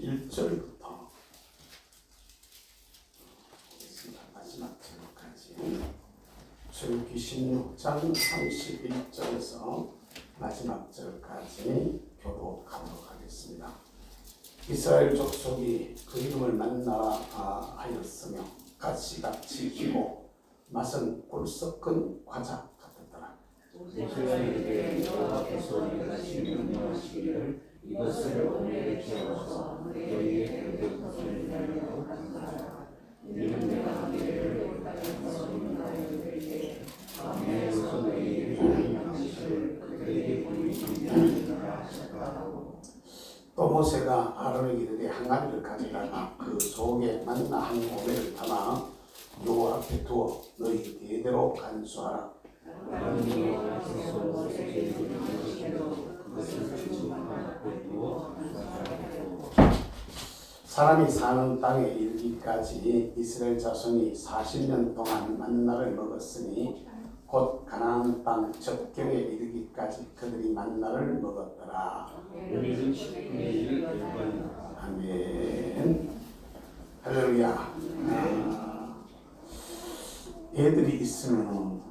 31절부터 마지막 절까지 출애굽기 16장 31절에서 마지막 절까지 교독하도록 하겠습니다. 이스라엘 족속이 그 이름을 만나하였으며 가시같이 희고 맛은 꿀 섞은 과자 같았더라. 이스라엘에게 여호와께서 이같이 명령하시기를 이것을 오늘에 지어서 너희의 그 날로 간다. 이는 내가 너희를 땅에서 인도하여 때 광야에서 너희에게 양식을 그들에게 보이지 않으리라 하셨다. 또 모세가 아론에게 이르되 항아리를 가져다가 그 속에 만나 한 오매를 담아 여호와 앞에 두어 너희 대대로 간수하라. 아론이 여호와께서 모세에게 명령하시기로 그것을 주님과 앞에 두어 간수하라고. 사람이 사는 땅에 이르기까지 이스라엘 자손이 40년 동안 만나를 먹었으니 곧 가나안 땅 접경에 이르기까지 그들이 만나를 먹었더라. 오늘은 10분의 1 열반이다. 아멘. 할렐루야. 애들이 있으면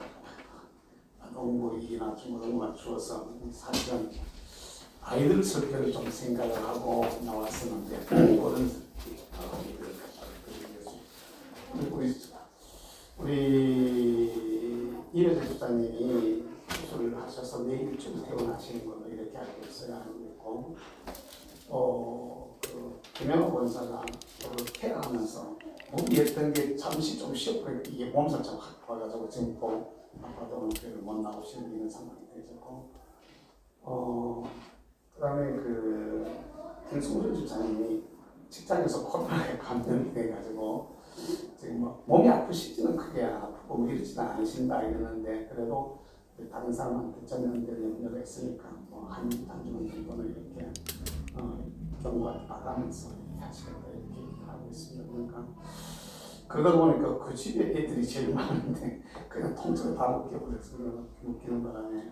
너무 이나 너무 추워서 사실은 아이들 설교를 좀 생각을 하고 나왔었는데 어른 우리 이회재 집사님이 수술을 하셔서 내일쯤 퇴원하시는 걸로 이렇게 알고 있어요. 알고 있고 그 김영호 권사가 퇴원하면서 무리했던 게 잠시 좀 쉬었고 이게 몸살 좀 확 와가지고 지금 또 아빠도 오늘 교회를 못 나오시는 이런 상황이 되셨고 그다음에 김승준 집사님이 직장에서 코로나에 감염이 돼가지고 지금 뭐 몸이 아프시지는 크게 아프고 뭐 이러지는 않으신다 이러는데 그래도 다른 사람한테 전염될 염려가 있으니까 뭐 한 주만 정도는 이렇게 경과 받아가면서 하시겠다 이렇게 하고 있습니다. 그러다 보니까 그 집에 애들이 제일 많은데 그냥 통째로 다 묶여버려서 묶이는 바람에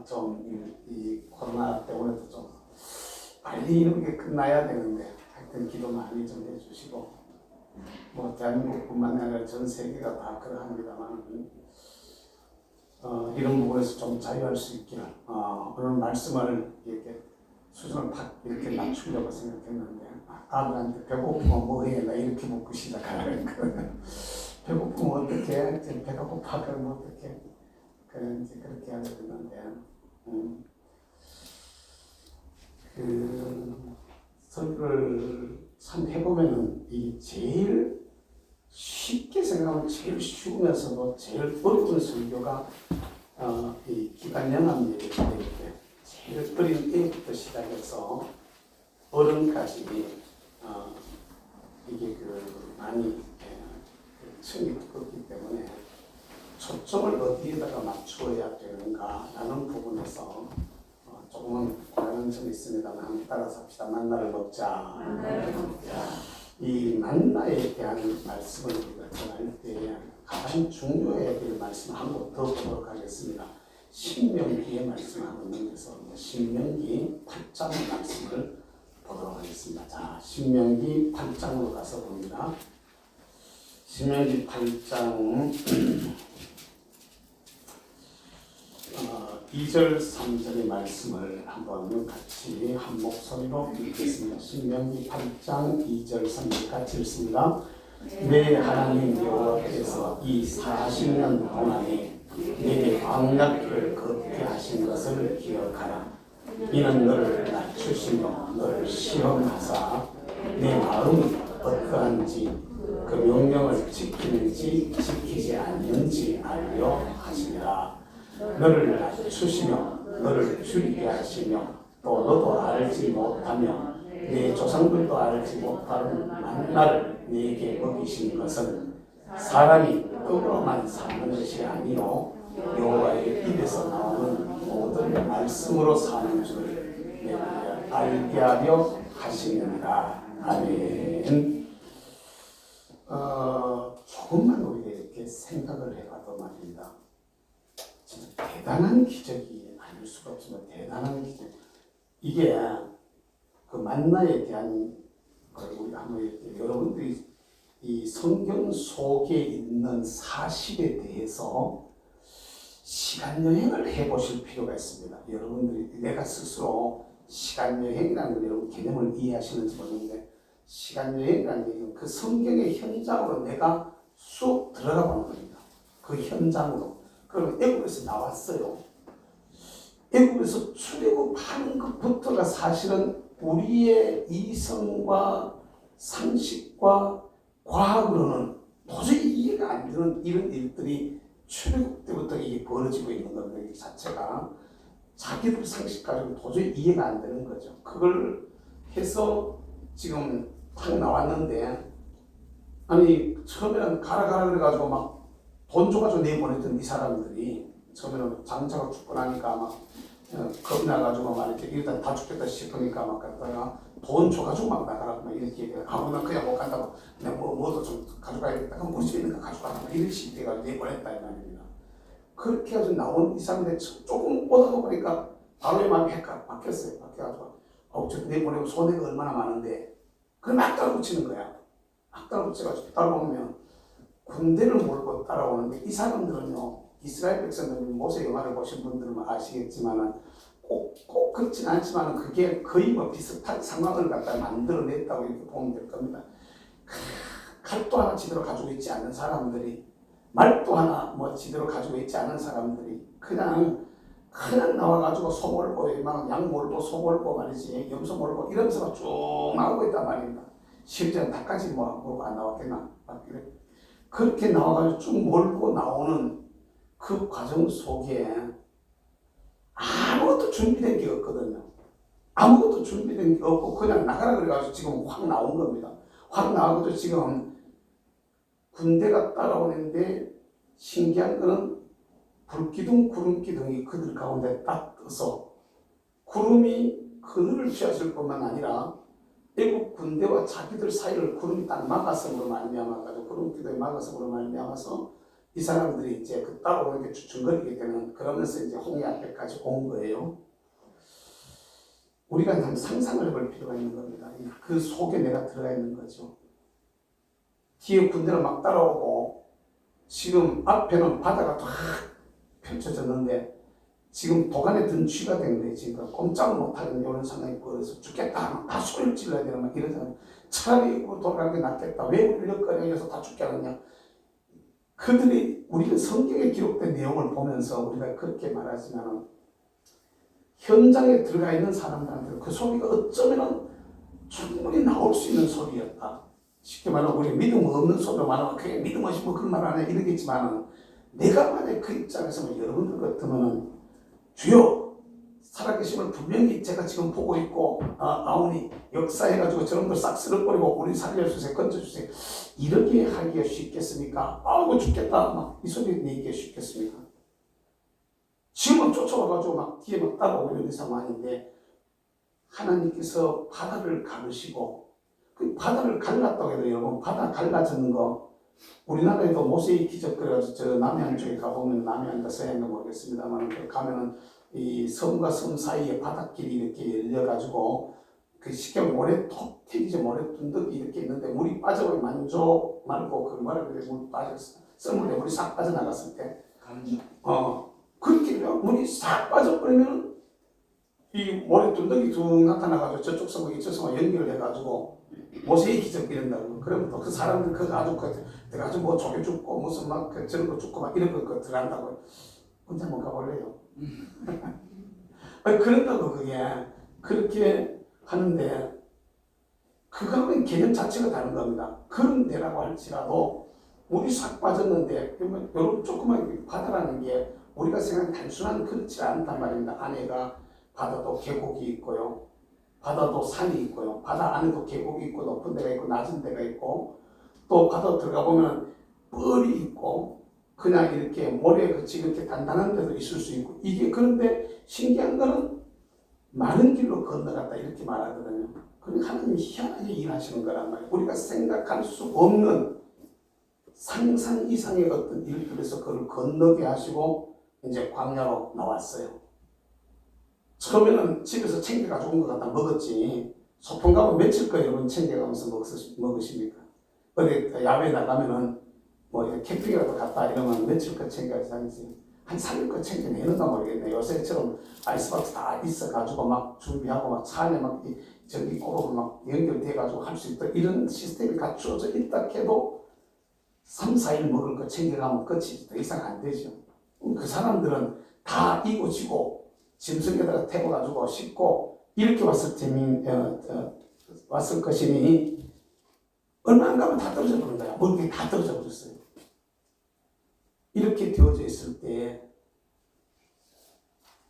좀 이 코로나 때문에도 좀 빨리 이런 게 끝나야 되는데 하여튼 기도 많이 좀 해주시고 뭐 대한민국뿐만 아니라 전 세계가 다 그러합니다만 이런 부분에서 좀 자유할 수 있기를 오늘 말씀을 이렇게 수준을 탁 이렇게 낮추려고 생각했는데 아들한테 배고프면 뭐 해? 나 이렇게 묻고 시작하라니까 배고프면 어떻게? 배가 고파 그러면 어떻게? 이제 그렇게 하게 됐는데 설교를 참 해보면은 이 제일 쉽게 생각하면 제일 쉬우면서도 제일 어려운 설교가 이 기간영암 예배 때 제일 어린 애부터 시작해서 어른까지 이게 많이 층이 두껍기 때문에 초점을 어디에다가 맞추어야 되는가 라는 부분에서 조금은 고민은 좀 있습니다만 한번 따라서 합시다. 만나를 먹자. 이 만나에 대한 말씀을 우리가 전할 때 가장 중요해야 될 말씀 한 번 더 보도록 하겠습니다. 신명기의 말씀을 한번 넘겨서 신명기 8장 말씀을 보도록 하겠습니다. 자, 신명기 8장으로 가서 봅니다. 신명기 8장 2절 3절의 말씀을 한번 같이 한 목소리로 읽겠습니다. 신명기 8장 2절 3절 같이 읽습니다. 내 하나님 여호와께서 이 40년 동안에 내게 광야길을 걷게 하신 것을 기억하라. 이는 너를 낮추시며 너를 시험하사 내 마음이 어떠한지 그 명령을 지키는지 지키지 않는지 알려 하시리라. 너를 낮추시며 너를 줄이게 하시며 또 너도 알지 못하며 네 조상들도 알지 못하는 만나를 네게 먹이신 것은 사람이 떡으로만 사는 것이 아니요 여호와의 입에서 나오는 모든 말씀으로 사는 줄 내게 알게 하려 하시느니라. 아멘. 조금만 우리가 이렇게 생각을 해봐도 말입니다. 진짜 대단한 기적이 아닐 수가 없지만 대단한 기적. 이게 그 만나에 대한 걸 우리가 한번 이렇게 여러분들이 이 성경 속에 있는 사실에 대해서 시간 여행을 해보실 필요가 있습니다. 여러분들이 내가 스스로 시간 여행이라는 걸 여러분 개념을 이해하시는지 모르는데 시간 여행이라는 얘기는 그 성경의 현장으로 내가 쑥 들어가 보는 겁니다. 그 현장으로. 그러면 애국에서 나왔어요. 애국에서 출애굽하는 것부터가 사실은 우리의 이성과 상식과 과학으로는 도저히 이해가 안 되는 이런 일들이 출애굽 때부터 이게 벌어지고 있는 겁니다. 이 자체가 자기들 상식 가지고 도저히 이해가 안 되는 거죠. 그걸 해서 지금 탁 나왔는데 아니 처음에는 가라 그래가지고 막 돈 줘가지고 내보냈던 이 사람들이 처음에는 장차가 죽고 나니까 막 겁이 나가지고 막 이렇게 일단 다 죽겠다 싶으니까 막 갔다가 돈 줘가지고 막 나가라고 막 이렇게 얘기해요. 나 그냥 못 간다고 내가 뭐도 좀 가져가야겠다. 그럼 우리 집에 있는 거 가져가라 막 이런 식으로 해가지고 내보냈다 이 말입니다. 그렇게 해가지고 나온 이 사람들 조금 오다가 보니까 바로 마음이 바뀌었어요. 바뀌어가지고 저 내보내고 손해가 얼마나 많은데 그걸 막 따라붙이는 거야. 막 따라붙여가지고 따라오면 군대를 몰고 따라오는데 이 사람들은요 이스라엘 백성들은 모세 영화를 보신 분들은 아시겠지만은 꼭 그렇진 않지만은 그게 거의 뭐 비슷한 상황을 갖다 만들어냈다고 이렇게 보면 될 겁니다. 칼도 하나 제대로 가지고 있지 않은 사람들이 말도 하나 뭐 제대로 가지고 있지 않은 사람들이 그냥 나와가지고 소 몰고 막 양 몰고 소 몰고 말이지 염소 몰고 이러면서 쭉 나오고 있단 말입니다. 실제는 닭까지 뭐 몰고 안 나왔겠나 막 이래. 그렇게 나와가지고 쭉 몰고 나오는 그 과정 속에 아무것도 준비된 게 없거든요. 아무것도 준비된 게 없고 그냥 나가라 그래가지고 지금 확 나온 겁니다. 확 나와가지고 지금 군대가 따라오는데 신기한 거는 불기둥 구름기둥이 그들 가운데 딱 떠서 구름이 그늘을 피하실 뿐만 아니라 애국 군대와 자기들 사이를 구름이 딱 막아섬으로 말미암아가지고 구름기둥이 막아섬으로 말미암아서 이 사람들이 이제 그 따라오는 게 주춤거리게 되는 그러면서 이제 홍해 앞에까지 온 거예요. 우리가 한번 상상을 해볼 필요가 있는 겁니다. 그 속에 내가 들어가 있는 거죠. 뒤에 군대는 막 따라오고 지금 앞에는 바다가 쫙 펼쳐졌는데 지금 도간에 든 쥐가 된 거예요. 지금 꼼짝을 못하는 이런 상황이 벌어서 죽겠다. 다 소리를 질러야 되나 막 이러잖아요. 차라리 돌아가는 게 낫겠다. 왜 울력거려서 다 죽겠느냐. 그들이 우리가 성경에 기록된 내용을 보면서 우리가 그렇게 말하지만 현장에 들어가 있는 사람들한테 그 소리가 어쩌면 충분히 나올 수 있는 소리였다. 쉽게 말하면 우리 믿음 없는 소리로 말하면 그게 믿음 없이 뭐 그런 말 안 해 이러겠지만 내가 만약 그 입장에서 여러분들 같으면 주여 살아계심을 분명히 제가 지금 보고 있고 아오니 역사해가지고 저놈들 싹 쓸어버리고 우리 살려주세요 건져주세요 이렇게 하기가 쉽겠습니까? 아이고 죽겠다 막 이 소리 내기가 쉽겠습니까? 지금은 쫓아와가지고 막 뒤에 막 따라오고 있는 상황인데 하나님께서 바다를 가르시고 그 바다를 갈랐다고 해도 여러분 바다 갈라졌는 거 우리나라에도 모세의 기적 그래가지고 저 남해안 쪽에 가보면 남해안인가 서해안인가 모르겠습니다만 가면은 이 섬과 섬 사이에 바닷길이 이렇게 열려가지고 그 쉽게 모래 톡 튀기죠 모래 둔덕이 이렇게 있는데 물이 빠져버리면 만족 말고 그 뭐라 그래 물 빠졌어 썰물에 물이 싹 빠져나갔을 때 그렇게 물이 싹 빠져버리면 이 모래 둔덕이 쭉 나타나가지고 저쪽 섬과 이쪽 섬과 연결을 해가지고 모세의 기적 이런다고 그러면 또 그 사람들 그거 아주 뭐 조개 죽고 무슨 막 저런 거 죽고 막 이런 거 들어간다고 혼자 한번 가볼래요? 아니 그런다고 그게 그렇게 하는데 그거는 개념 자체가 다른 겁니다. 그런 데라고 할지라도 물이 싹 빠졌는데 그러면 요런 조그만 바다라는 게 우리가 생각하는 단순한 그렇지 않단 말입니다. 안에가 바다도 계곡이 있고요. 바다도 산이 있고요. 바다 안에도 계곡이 있고 높은 데가 있고 낮은 데가 있고 또 바다 들어가 보면 뻘이 있고 그냥 이렇게 모래에 그치 이렇게 단단한 데도 있을 수 있고 이게 그런데 신기한 거는 많은 길로 건너갔다 이렇게 말하거든요. 그러니까 하나님이 희한하게 일하시는 거란 말이에요. 우리가 생각할 수 없는 상상 이상의 어떤 일들에서 그걸 건너게 하시고 이제 광야로 나왔어요. 처음에는 집에서 챙겨가지고 온 것 갖다 먹었지 소풍 가면 며칠 거 여러분 챙겨가면서 먹으십니까? 어디 야외에 나가면은 뭐 캠핑이라도 갔다 이러면 며칠 거 챙겨가지 않지? 한 3일 거 챙겨내는가 모르겠네. 요새처럼 아이스박스 다 있어가지고 막 준비하고 막 차 안에 막 저기 고로 막 연결돼가지고 할 수 있다. 이런 시스템이 갖추어져 있다 해도 3, 4일 먹을 거 챙겨가면 끝이 더 이상 안 되죠. 그 사람들은 다 이고지고 짐승에다가 태워가지고 싣고 이렇게 왔을 것이니 얼마 안 가면 다 떨어져 버린 거야. 먹을 게 다 떨어져 버렸어요. 이렇게 되어져 있을 때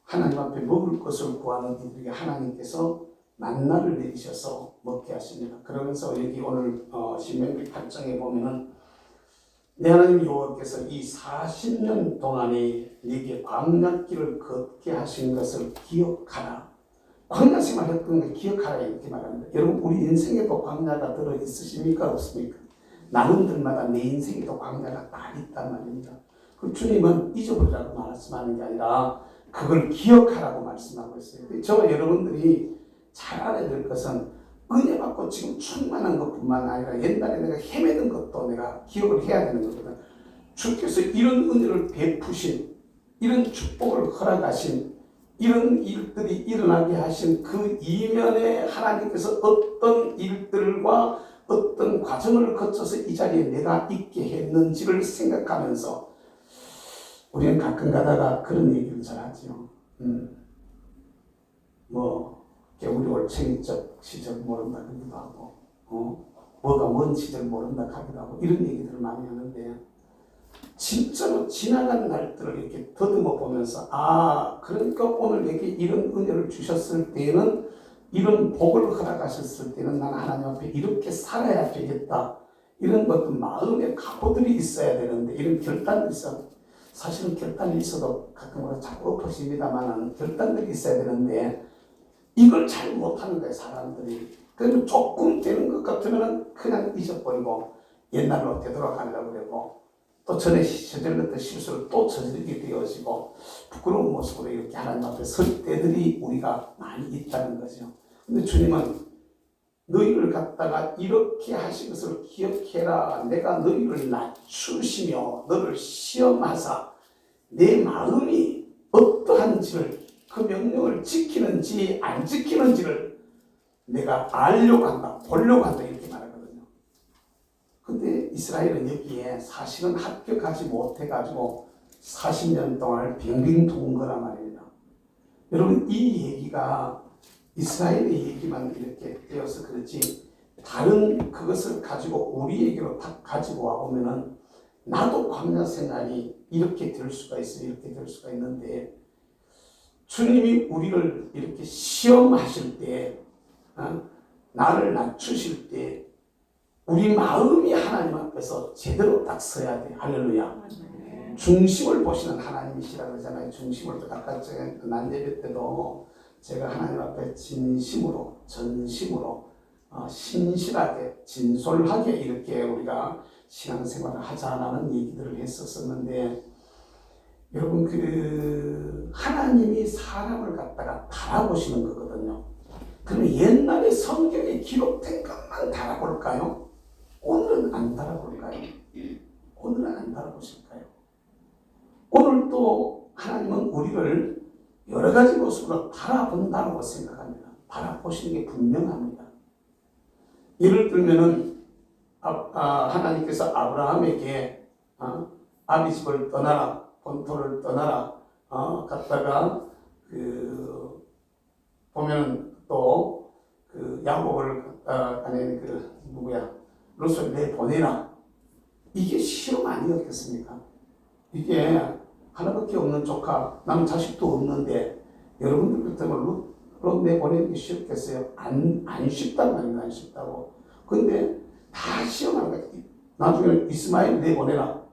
하나님 앞에 먹을 것을 구하는 이들에게 하나님께서 만나를 내리셔서 먹게 하십니다. 그러면서 여기 오늘 신명기 8장에 보면은 내 하나님 여호와께서 이 40년 동안에 네게 광야길을 걷게 하신 것을 기억하라. 광야 생활했던 걸 기억하라 이렇게 말합니다. 여러분 우리 인생에도 광야가 들어 있으십니까? 없습니까? 나눔들마다 내 인생에도 광야가 다 있단 말입니다. 그 주님은 잊어버리라고 말씀하는 게 아니라 그걸 기억하라고 말씀하고 있어요. 저와 여러분들이 잘 알아야 될 것은 은혜 받고 지금 충만한 것뿐만 아니라 옛날에 내가 헤매던 것도 내가 기억을 해야 되는 거거든. 주께서 이런 은혜를 베푸신, 이런 축복을 허락하신, 이런 일들이 일어나게 하신 그 이면에 하나님께서 어떤 일들과 어떤 과정을 거쳐서 이 자리에 내가 있게 했는지를 생각하면서 우리는 가끔 가다가 그런 얘기를 잘 하죠. 개구리 올챙이적 시절 모른다 하기도 하고, 뭐가 뭔 시절 모른다 하기도 하고, 이런 얘기들을 많이 하는데, 진짜로 지나간 날들을 이렇게 더듬어 보면서, 그러니까 오늘 내게 이런 은혜를 주셨을 때는, 이런 복을 허락하셨을 때는 난 하나님 앞에 이렇게 살아야 되겠다. 이런 것도 마음의 각오들이 있어야 되는데, 이런 결단이 있어. 사실은 결단이 있어도 가끔 자꾸 엎어집니다만 결단들이 있어야 되는데 이걸 잘 못하는 거예요 사람들이. 그러면 조금 되는 것 같으면 그냥 잊어버리고 옛날로 되돌아가려고 그러고 또 전에 저질렀던 실수를 또 저지르게 되어지고 부끄러운 모습으로 이렇게 하나님 앞에 설 때들이 우리가 많이 있다는 거죠. 근데 주님은 너희를 갖다가 이렇게 하신 것을 기억해라. 내가 너희를 낮추시며 너를 시험하사 내 마음이 어떠한지를 그 명령을 지키는지 안 지키는지를 내가 알려고 한다. 보려고 한다. 이렇게 말하거든요. 근데 이스라엘은 여기에 사실은 합격하지 못해가지고 40년 동안 빙빙 도는 거란 말입니다. 여러분 이 얘기가 이스라엘의 얘기만 이렇게 되어서 그렇지 다른 그것을 가지고 우리에게로 다 가지고 와보면은 나도 광야 생활이 이렇게 될 수가 있어요. 이렇게 될 수가 있는데 주님이 우리를 이렇게 시험하실 때 나를 낮추실 때 우리 마음이 하나님 앞에서 제대로 딱 서야 돼. 할렐루야. 중심을 보시는 하나님이시라 그러잖아요. 중심을 아까 제가 난예배 때도 제가 하나님 앞에 진심으로 전심으로 신실하게 진솔하게 이렇게 우리가 신앙생활을 하자라는 얘기들을 했었었는데 여러분 그 하나님이 사람을 갖다가 달아보시는 거거든요. 그러면 옛날에 성경에 기록된 것만 달아볼까요? 오늘은 안 달아볼까요? 오늘은 안 달아보실까요? 오늘 또 하나님은 우리를 여러 가지 모습으로 바라본다고 생각합니다. 바라보시는 게 분명합니다. 예를 들면은 하나님께서 아브라함에게 아비 집을 떠나라, 본토를 떠나라, 갔다가 보면 또 야곱을 롯을 내보내라. 이게 시험 아니었겠습니까? 이게 하나밖에 없는 조카, 나는 자식도 없는데 여러분들 같으면 롯 내보내는 게 쉽겠어요? 안 쉽단 말이에요. 안 쉽다고. 근데 다 시험하는 거예요. 나중에는 이스마엘 내보내라.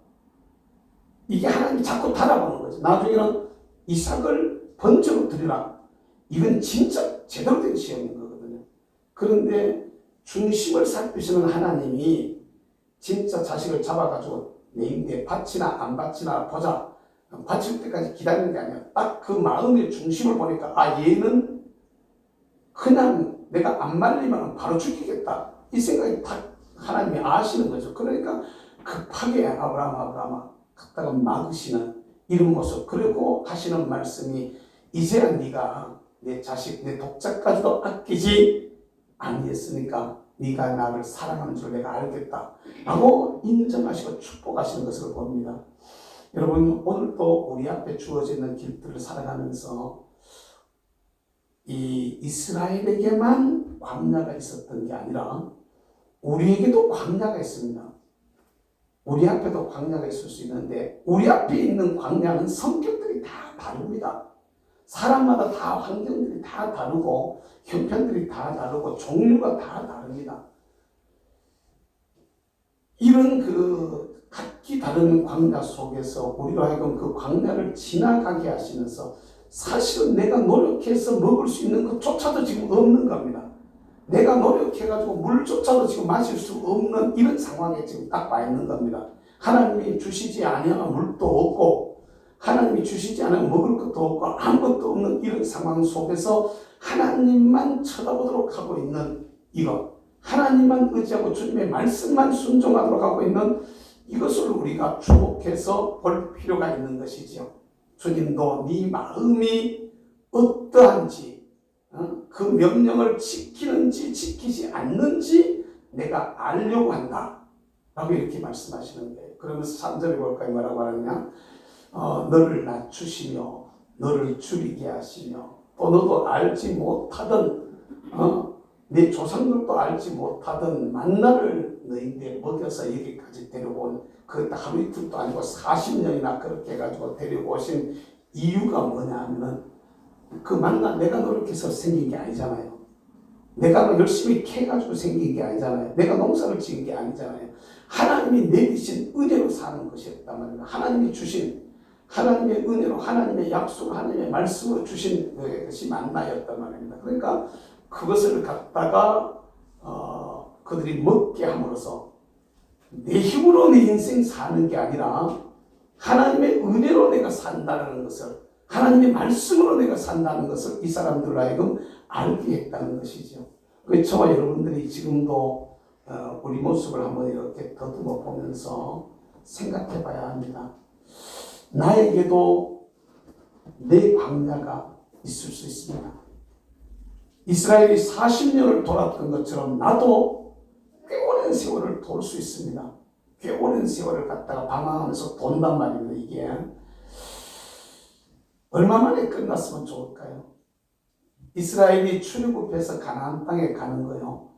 이게 하나님이 자꾸 달아보는 거죠. 나중에는 이삭을 번제로 드리라. 이건 진짜 제대로 된 시험인 거거든요. 그런데 중심을 살피시는 하나님이 진짜 자식을 잡아가지고 내 인데 바치나 안 바치나 보자. 바칠 때까지 기다리는 게 아니야. 딱 그 마음의 중심을 보니까 얘는 그냥 내가 안 말리면 바로 죽이겠다. 이 생각이 딱 하나님이 아시는 거죠. 그러니까 급하게 아브라함아 갖다가 막으시는 이런 모습. 그리고 하시는 말씀이 이제야 네가 내 자식, 내 독자까지도 아끼지 아니했으니까 네가 나를 사랑하는 줄 내가 알겠다 라고 인정하시고 축복하시는 것을 봅니다. 여러분, 오늘도 우리 앞에 주어져 있는 길들을 살아가면서 이 이스라엘에게만 광야가 있었던 게 아니라 우리에게도 광야가 있습니다. 우리 앞에도 광야가 있을 수 있는데 우리 앞에 있는 광야는 성격들이 다 다릅니다. 사람마다 다 환경들이 다 다르고 형편들이 다 다르고 종류가 다 다릅니다. 이런 그 각기 다른 광야 속에서 우리로 하여금 그 광야를 지나가게 하시면서 사실은 내가 노력해서 먹을 수 있는 것조차도 지금 없는 겁니다. 내가 노력해가지고 물조차도 지금 마실 수 없는 이런 상황에 지금 딱 와 있는 겁니다. 하나님이 주시지 않으면 물도 없고 하나님이 주시지 않으면 먹을 것도 없고 아무것도 없는 이런 상황 속에서 하나님만 쳐다보도록 하고 있는 이것, 하나님만 의지하고 주님의 말씀만 순종하도록 하고 있는 이것을 우리가 주목해서 볼 필요가 있는 것이지요. 주님도 네 마음이 어떠한지, 그 명령을 지키는지 지키지 않는지 내가 알려고 한다 라고 이렇게 말씀하시는 거예요. 그러면서 3절에 볼까요? 뭐라고 하느냐? 너를 낮추시며 너를 줄이게 하시며 또 너도 알지 못하던 내 조상들도 알지 못하던 만나를 너희들에 먹여서 여기까지 데려온 그 하루 이틀도 아니고 40년이나 그렇게 해가지고 데려오신 이유가 뭐냐 하면은 그 만나 내가 노력해서 생긴 게 아니잖아요. 내가 열심히 캐가지고 생긴 게 아니잖아요. 내가 농사를 지은 게 아니잖아요. 하나님이 내리신 은혜로 사는 것이었단 말입니다. 하나님이 주신 하나님의 은혜로 하나님의 약속으로 하나님의 말씀으로 주신 것이 만나였단 말입니다. 그러니까 그것을 갖다가 그들이 먹게 함으로써 내 힘으로 내 인생 사는 게 아니라 하나님의 은혜로 내가 산다는 것을, 하나님의 말씀으로 내가 산다는 것을 이 사람들로 하여금 알게 했다는 것이죠. 그래서 저와 여러분들이 지금도 우리 모습을 한번 이렇게 더듬어 보면서 생각해 봐야 합니다. 나에게도 내 광야가 있을 수 있습니다. 이스라엘이 40년을 돌았던 것처럼 나도 꽤 오랜 세월을 돌 수 있습니다. 꽤 오랜 세월을 갖다가 방황하면서 돈단 말입니다. 이게 얼마 만에 끝났으면 좋을까요? 이스라엘이 출애굽해서 가나안 땅에 가는 거요.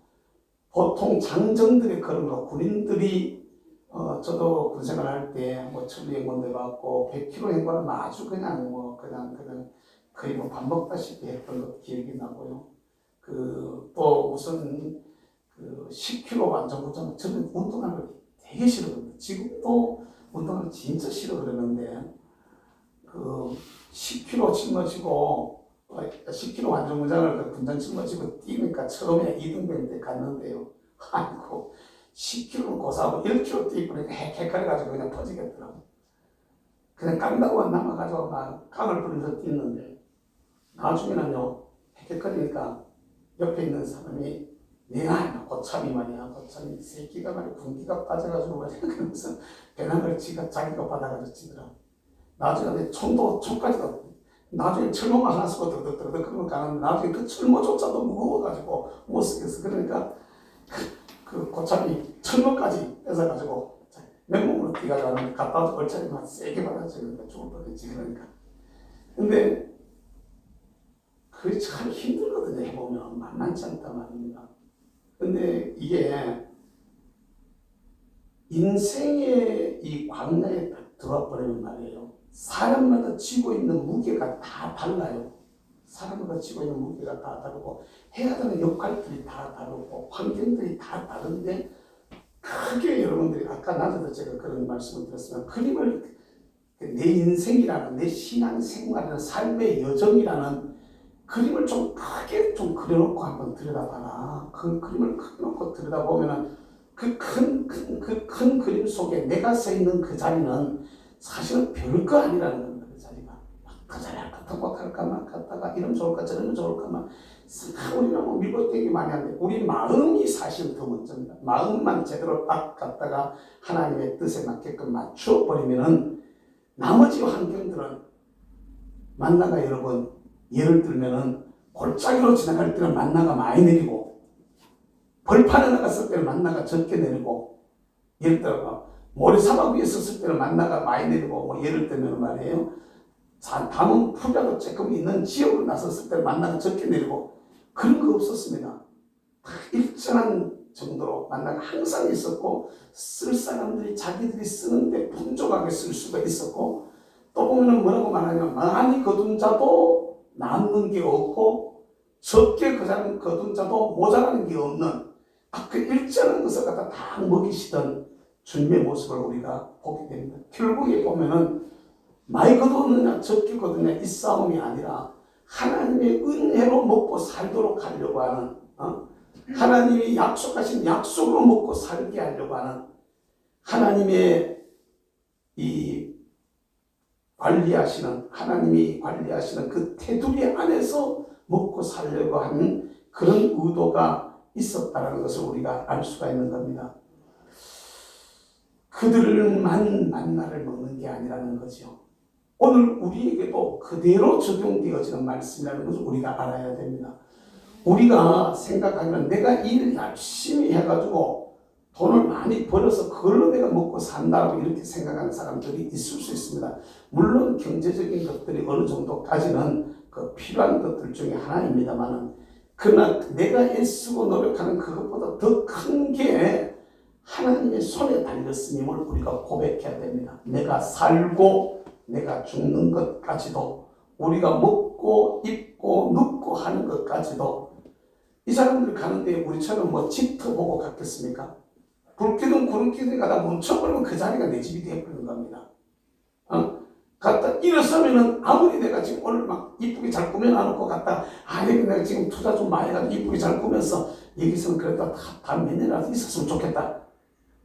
보통 장정들이 그런 거, 군인들이 저도 군 생활할 때 뭐 천리 행군도 해봤고 100km 행군은 아주 그냥 거의 뭐 밥 먹다시피 했던 것 기억이 나고요. 또 우선 10km 완전부터 저는 운동하는 걸 되게 싫어합니다. 지금도 운동을 진짜 싫어 그러는데 10km 짊어지고 10km 완전무장을 군장 짊어지고 뛰니까 처음에 이등병 때 갔는데요. 아이고 10km 고사하고 1km 뛰고 그러니까 헥헥거려가지고 그냥 터지겠더라고. 그냥 깡다구가 남아가지고 막 깡을 부리면서 뛰는데 나중에는요 헥헥거리니까 옆에 있는 사람이 내가 고참이 말이야. 고참이 새끼가 말이야. 군기가 빠져가지고 말이야. 그러면서 배낭을 자기가 받아가지고 치더라고. 나중에 총까지도 나중에 철모만 하나 쓰고 드득드득 그러면 가는데 나중에 그 철모조차도 무거워가지고 못 쓰겠어. 그러니까 그 고참이 철모까지 뺏어가지고 맨몸으로 뛰어가는데 갔다 와서 얼차리만 세게 받아주니까 죽을 뻔했지. 그러니까 근데 그게 참 힘들거든요. 해보면 만만치 않단 말입니다. 근데 이게 인생의 이 광야에 딱 들어와 버리면 말이에요. 사람마다 지고 있는 무게가 다 달라요. 사람마다 지고 있는 무게가 다 다르고 해야 되는 역할들이 다 다르고 환경들이 다 다른데 크게 여러분들이 아까 낮에도 제가 그런 말씀을 드렸으면 그림을 내 인생이라는 내 신앙생활이라는 삶의 여정이라는 그림을 좀 크게 좀 그려놓고 한번 들여다봐라. 그 그림을 크게 놓고 들여다보면은 그 큰 그림 속에 내가 서 있는 그 자리는 사실은 별거 아니라는 겁니다. 그 자리가 그 자리 아까 타고 탈까만 갔다가 이러면 좋을까 저러면 좋을까만 우리는 뭐 밀고 뛰기 많이 하는데 우리 마음이 사실 더 먼저입니다. 마음만 제대로 딱 갖다가 하나님의 뜻에 맞게끔 맞춰버리면은 나머지 환경들은 만나가 여러분 예를 들면은 골짜기로 지나갈 때는 만나가 많이 내리고 벌판에 나갔을 때는 만나가 적게 내리고 예를 들어 모래사막 위에 섰을 때는 만나가 많이 내리고 뭐 예를 들면 말이에요. 담은 풀이라도 조금 있는 지역으로 나섰을 때는 만나가 적게 내리고 그런 거 없었습니다. 다 일정한 정도로 만나가 항상 있었고 쓸 사람들이 자기들이 쓰는데 풍족하게 쓸 수가 있었고 또 보면은 뭐라고 말하냐면 많이 거둔 자도 남는 게 없고 적게 거둔 자도 모자라는 게 없는 그 일정한 것을 갖다 다 먹이시던 주님의 모습을 우리가 보게 됩니다. 결국에 보면은 많이 거두느냐 적게 거두느냐 이 싸움이 아니라 하나님의 은혜로 먹고 살도록 하려고 하는 하나님이 약속하신 약속으로 먹고 살게 하려고 하는 하나님의 이 하나님이 관리하시는 그 테두리 안에서 먹고 살려고 하는 그런 의도가 있었다는 것을 우리가 알 수가 있는 겁니다. 그들만 만나를 먹는 게 아니라는 거죠. 오늘 우리에게도 그대로 적용되어지는 말씀이라는 것을 우리가 알아야 됩니다. 우리가 생각하면 내가 일 열심히 해가지고 돈을 많이 벌어서 그걸로 내가 먹고 산다고 이렇게 생각하는 사람들이 있을 수 있습니다. 물론 경제적인 것들이 어느 정도까지는 그 필요한 것들 중에 하나입니다만은 그러나 내가 애쓰고 노력하는 그것보다 더 큰 게 하나님의 손에 달렸음을 우리가 고백해야 됩니다. 내가 살고 내가 죽는 것까지도 우리가 먹고 입고 눕고 하는 것까지도 이 사람들이 가는데 우리처럼 뭐 집터 보고 갔겠습니까? 불기둥 구름기둥이 가다 멈춰버리면 그 자리가 내 집이 되어버리는 겁니다. 갔다 일어서면은 아무리 내가 지금 오늘 막 이쁘게 잘 꾸며놔놓고 갔다 여기 내가 지금 투자 좀 많이 해가지고 이쁘게 잘 꾸면서 여기서는 그래도 다 몇 년이라도 있었으면 좋겠다.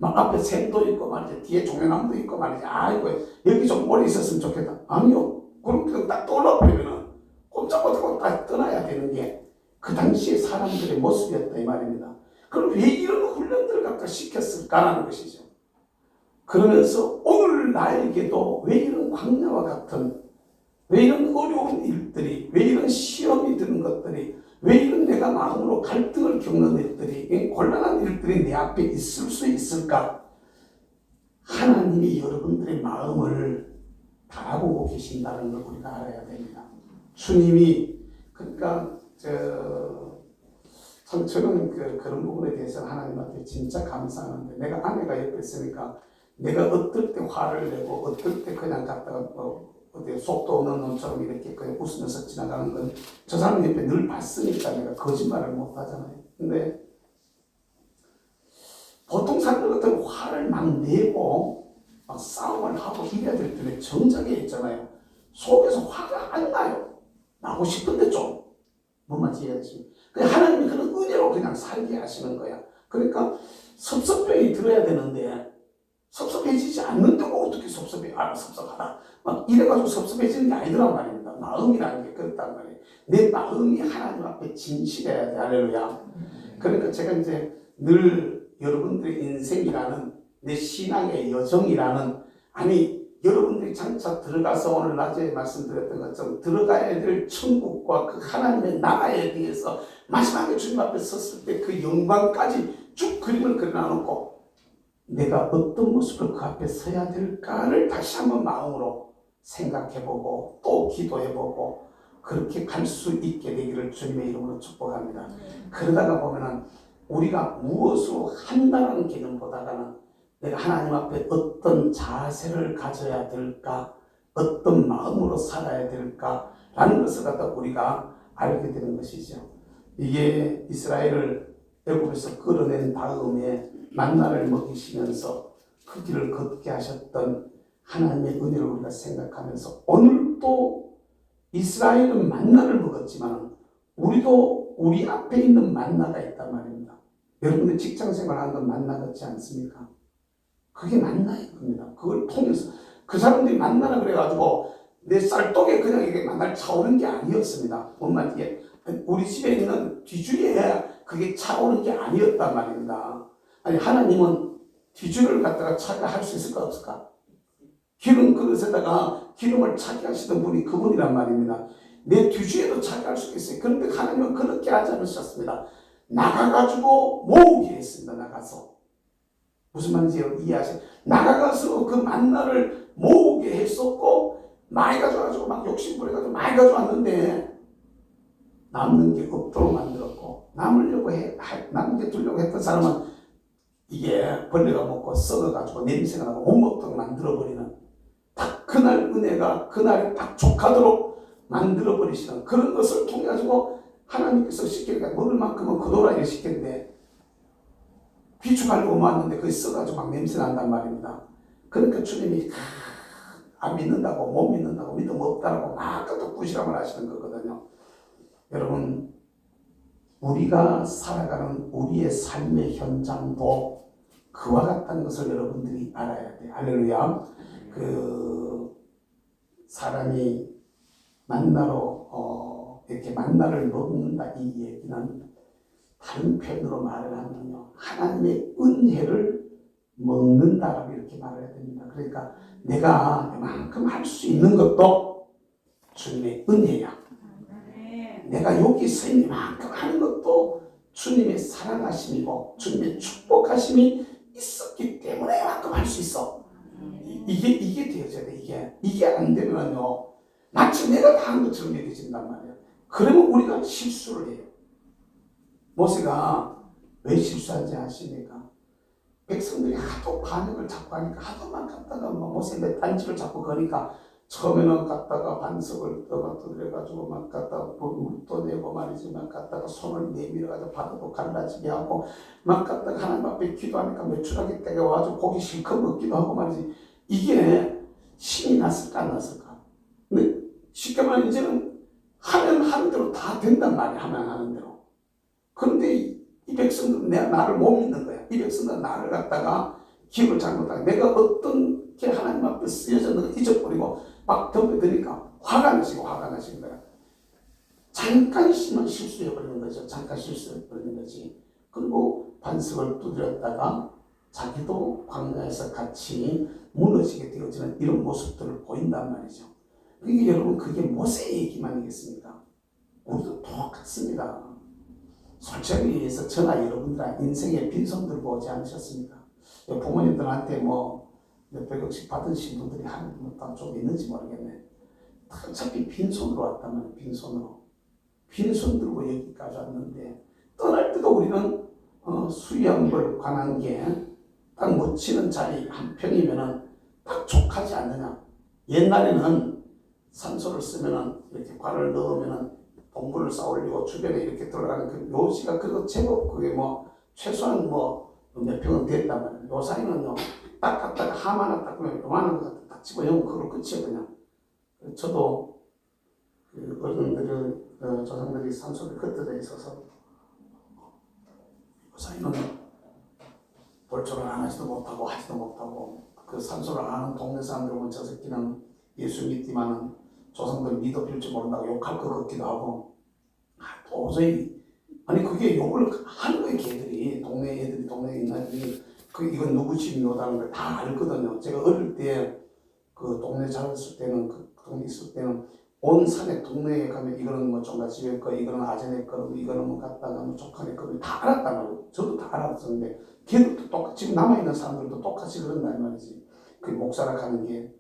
막 앞에 샘도 있고 말이지 뒤에 종려나무도 있고 말이지 아이고 여기 좀 오래 있었으면 좋겠다. 아니요. 구름기둥 딱 떠올라버리면은 꼼짝 못하고 딱 떠나야 되는 게 그 당시에 사람들의 모습이었다 이 말입니다. 그럼 왜 이런 훈련들을 갖다 시켰을까라는 것이죠. 그러면서 오늘 나에게도 왜 이런 광야와 같은 왜 이런 어려운 일들이 왜 이런 시험이 드는 것들이 왜 이런 내가 마음으로 갈등을 겪는 일들이 곤란한 일들이 내 앞에 있을 수 있을까? 하나님이 여러분들의 마음을 바라보고 계신다는 걸 우리가 알아야 됩니다. 주님이 그러니까 참 저는 그런 부분에 대해서는 하나님한테 진짜 감사하는데 내가 아내가 옆에 있으니까 내가 어떨 때 화를 내고 어떨 때 그냥 갔다가 어디 속도 없는 놈처럼 이렇게 그냥 웃으면서 지나가는 건 저 사람 옆에 늘 봤으니까 내가 거짓말을 못 하잖아요. 근데 보통 사람들 같은 화를 막 내고 막 싸움을 하고 이래야 될 때는 정작에 있잖아요. 속에서 화가 안 나요. 나고 싶은데 좀 뭔 말인지 이해하시죠? 하나님이 그런 은혜로 그냥 살게 하시는 거야. 그러니까 섭섭병이 들어야 되는데 섭섭해지지 않는다고 어떻게 섭섭해? 섭섭하다. 막 이래가지고 섭섭해지는 게 아니더란 말입니다. 마음이라는 게 그렇단 말이에요. 내 마음이 하나님 앞에 진실해야 돼. 할렐루야. 그러니까 제가 이제 늘 여러분들의 인생이라는 내 신앙의 여정이라는 여러분들이 장차 들어가서 오늘 낮에 말씀드렸던 것처럼 들어가야 될 천국과 그 하나님의 나라에 대해서 마지막에 주님 앞에 섰을 때 그 영광까지 쭉 그림을 그려놓고 내가 어떤 모습으로 그 앞에 서야 될까를 다시 한번 마음으로 생각해보고 또 기도해보고 그렇게 갈 수 있게 되기를 주님의 이름으로 축복합니다. 그러다가 보면은 우리가 무엇으로 한다는 개념보다는 내가 하나님 앞에 어떤 자세를 가져야 될까, 어떤 마음으로 살아야 될까라는 것을 갖다 우리가 알게 되는 것이죠. 이게 이스라엘을 애굽에서 끌어낸 다음에 만나를 먹이시면서 그 길을 걷게 하셨던 하나님의 은혜를 우리가 생각하면서 오늘도 이스라엘은 만나를 먹었지만 우리도 우리 앞에 있는 만나가 있단 말입니다. 여러분들 직장생활 하는 건 만나 같지 않습니까? 그게 만나인 겁니다. 그걸 통해서 그 사람들이 만나라 그래가지고 내 쌀떡에 그냥 이게 맨날 차오른 게 아니었습니다. 엄마 이게 우리 집에 있는 뒤주에 그게 차오른 게 아니었단 말입니다. 아니 하나님은 뒤주를 갖다가 차게 할 수 있을까 없을까? 기름 그릇에다가 기름을 차게 하시던 분이 그분이란 말입니다. 내 뒤주에도 차게 할 수 있어요. 그런데 하나님은 그렇게 하지 않으셨습니다. 나가가지고 모으게 했습니다. 나가서. 무슨 말인지 이해하세요? 나가가서 그 만나를 모으게 했었고 많이 가져가지고 막 욕심부려가지고 많이 가져왔는데 남는 게 없도록 만들었고 남은 게 두려고 했던 사람은 이게 벌레가 먹고 썩어가지고 냄새가 나고 못 먹도록 만들어버리는 딱 그날 은혜가 그날이 딱 족하도록 만들어버리시는 그런 것을 통해 가지고 하나님께서 시키니까 먹을 만큼은 거둬라 시켰는데 비축하려고 모았는데 그게 써가지고 막 냄새 난단 말입니다. 그러니까 주님이 안 믿는다고 못 믿는다고 믿음 없다라고 막 또 부시람을 하시는 거거든요. 여러분 우리가 살아가는 우리의 삶의 현장도 그와 같다는 것을 여러분들이 알아야 돼요. 할렐루야. 그 사람이 만나로 이렇게 만나를 먹는다 이 얘기는 다른 표현으로 말을 하면요 하나님의 은혜를 먹는다라고 이렇게 말을 해야 됩니다. 그러니까 내가 이만큼 할 수 있는 것도 주님의 은혜야. 내가 여기 서 있는 이만큼 하는 것도 주님의 사랑하심이고 주님의 축복하심이 있었기 때문에 이만큼 할 수 있어. 이게 되어져야 돼. 이게 안 되면요 마치 내가 다 한 것처럼 여겨진단 말이에요. 그러면 우리가 실수를 해요. 모세가 왜 실수한지 아십니까? 백성들이 하도 반역을 자꾸 하니까 하도만 갔다가 모세 몇 단지를 자꾸 거니까 처음에는 갔다가 반석을 떠들여가지고 막 갔다가 물도 내고 말이지 막 갔다가 손을 내밀어가지고 바다도 갈라지게 하고 막 갔다가 하나님 앞에 기도하니까 매출하게 때가 와가지고 고기 실컷 먹기도 하고 말이지 이게 신이 났을까 안 났을까? 근데 쉽게 말하면 이제는 하면 하는 대로 다 된단 말이야. 하면 하는 대로. 그런데 이 백성들은 나를 못 믿는 거야. 이 백성들은 나를 갖다가 기억을 잘못하고 내가 어떤 게 하나님 앞에 쓰여졌는 걸 잊어버리고 막 덤벼드니까 화가 나시는 거야. 잠깐 심은 실수해버리는 거죠. 잠깐 실수해버리는 거지. 그리고 반석을 두드렸다가 자기도 광야에서 같이 무너지게 되어지는 이런 모습들을 보인단 말이죠. 그러니까 여러분 그게 모세의 얘기만이겠습니까? 우리도 똑같습니다. 솔직히 얘기해서 저나 여러분들 인생에 빈손 들고 오지 않으셨습니까? 부모님들한테 뭐 몇백억씩 받으신 분들이 한 것도 좀 있는지 모르겠네. 어차피 빈손으로 왔단 말이에요. 빈손 들고 여기까지 왔는데 떠날 때도 우리는 수양을 관한 게 딱 묻히는 자리 한 평이면은 딱 족하지 않느냐. 옛날에는 산소를 쓰면은 이렇게 관을 넣으면은 동굴을 쌓으려고 주변에 이렇게 돌아가는 그 묘지가 그거 제법 그게 뭐 최소한 뭐 몇 평은 됐단 말이에요. 요 사이는요 딱 갖다가 함 하나 닦으면 요만한 거 딱 집어넣으면 그걸로 끝이에요 그냥. 저도 그 어른들을 조상들이 산소를 흩어져 있어서 요 사이는 볼초를 안 하지도 못하고 하지도 못하고 그 산소를 아는 동네 사람들 보면 저 새끼는 예수 믿지만은 조상들 믿어줄 줄 모른다고 욕할 것 같기도 하고 도저히 아니 그게 욕을 하는 거예요. 걔들이 동네 애들이 동네에 있는 애들이 이건 누구 집이노다는 걸 다 알거든요. 제가 어릴 때 그 동네 자랐을 때는 그 동네 있을 때는 온 산에 동네에 가면 이거는 뭐 종갓집에 거 이거는 아재네 거 이거는 뭐 갖다가 뭐 조카네 거 다 알았단 말이에요. 저도 다 알았었는데 걔들도 똑같이 지금 남아있는 사람들도 똑같이 그런단 말이지. 그 목사라 가는 게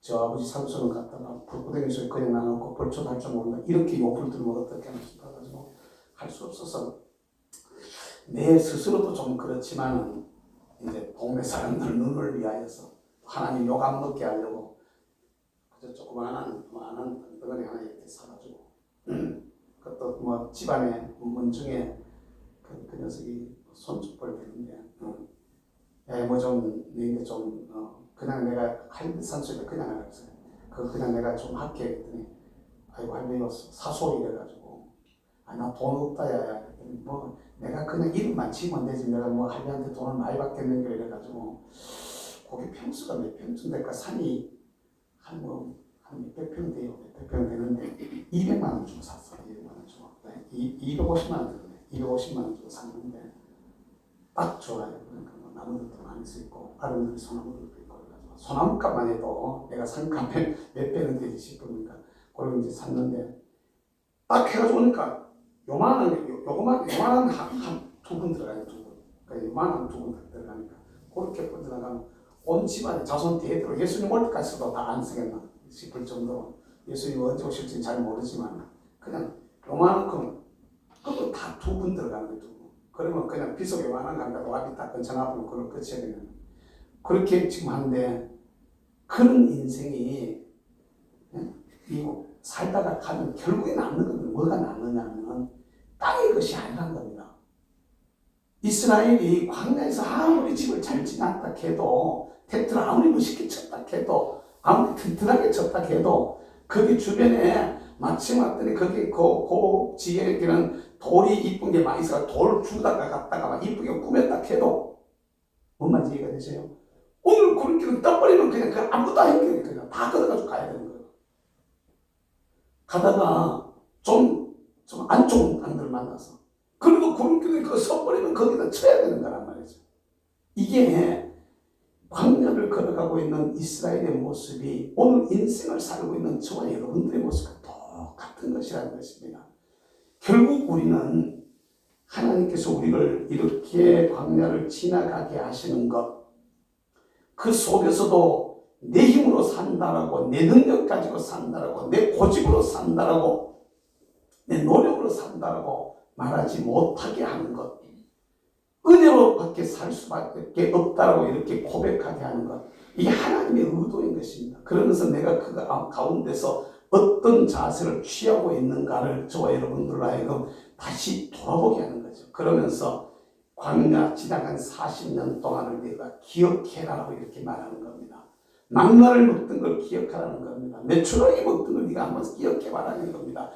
저 아버지 산소는 갖다가 불구덩이 속에 그냥 나눠놓고 벌초도 할 줄 모른다 이렇게 욕을 들으면 어떻게 하나 싶어가지고 할 수 없어서 내 스스로도 좀 그렇지만 이제 동네 사람들 눈을 위하여서 하나님 욕 안 먹게 하려고 그저 조그마한 덩어리 하나 이렇게 사가지고 그것도 뭐 집안에 문중에 그 녀석이 손짓벌 되는데 뭐좀 내게 좀 그냥 내가 할머니 산소에 그냥 알았어요. 그냥 내가 좀 할게 했더니 아이고 할머니가 사소 이래가지고 나 돈 없다 야 뭐 내가 그냥 이름만 치면 되지 내가 뭐 할머니한테 돈을 많이 받겠는 게 이래가지고 거기 평수가 몇 평쯤 될까 산이 한 한 몇백 평 돼요. 몇백 평 되는데 200만 원 주고 샀어. 200만 원 주고. 250만 원 들었네. 250만 원 주고 샀는데 딱 좋아요. 그러니까 뭐 나무들도 많이 수 있고 아름다운 소나무들도 있고 그래가지고 소나무값만 해도 내가 산 값에 몇 배는 되지 싶으니까 그걸 이제 샀는데 딱 해가지고 오니까 요만한 두 분 들어가요. 두 분. 그러니까 요만한 두 분 들어가니까 그렇게 들어가면 온 집안에 자손 대대로 예수님 올 때까지도 다 안 쓰겠나 싶을 정도로 예수님 언제 오실지는 잘 모르지만 그냥 요만큼 그것도 다 두 분 들어가는 거예요. 두 분. 그러면 그냥 비속에 요만한 거 한다고 와비 딱 전화하면 그걸 끝이야 되는 그렇게 지금 하는데 그런 인생이 이 살다가 가면 결국에 남는 건 뭐가 남느냐면 땅의 것이 아니란 겁니다. 이스라엘이 광야에서 아무리 집을 잘 지났다 해도 텐트를 아무리 멋있게 쳤다 해도 아무리 튼튼하게 쳤다 해도 거기 주변에 마침 왔더니 거기 그 지역에는 돌이 이쁜 게 많이 있어서 돌 주다가 갔다가 막 이쁘게 꾸몄다 해도 뭔 말인지 이해가 되세요? 오늘 그런 길은 떠버리면 그냥 그 아무것도 아닌 게 그냥 다 걷어가지고 가야 되는 거예요. 가다가 좀 안 좋은 땅들 만나서 그리고 그런 길에 그 서버리면 거기다 쳐야 되는 거란 말이죠. 이게 광야를 걸어가고 있는 이스라엘의 모습이 오늘 인생을 살고 있는 저와 여러분들의 모습과 똑같은 것이라는 것입니다. 결국 우리는 하나님께서 우리를 이렇게 광야를 지나가게 하시는 것, 그 속에서도 내 힘으로 산다라고, 내 능력 가지고 산다라고, 내 고집으로 산다라고, 내 노력으로 산다라고 말하지 못하게 하는 것, 은혜로밖에 살 수밖에 없다라고 이렇게 고백하게 하는 것, 이게 하나님의 의도인 것입니다. 그러면서 내가 그 가운데서 어떤 자세를 취하고 있는가를 저와 여러분들로 하여금 다시 돌아보게 하는 거죠. 그러면서 광야 지나간 40년 동안을 내가 기억해라라고 이렇게 말하는 겁니다. 망나를 먹던 걸 기억하라는 겁니다. 메추라기 먹던 걸 네가 한번 기억해봐라는 겁니다.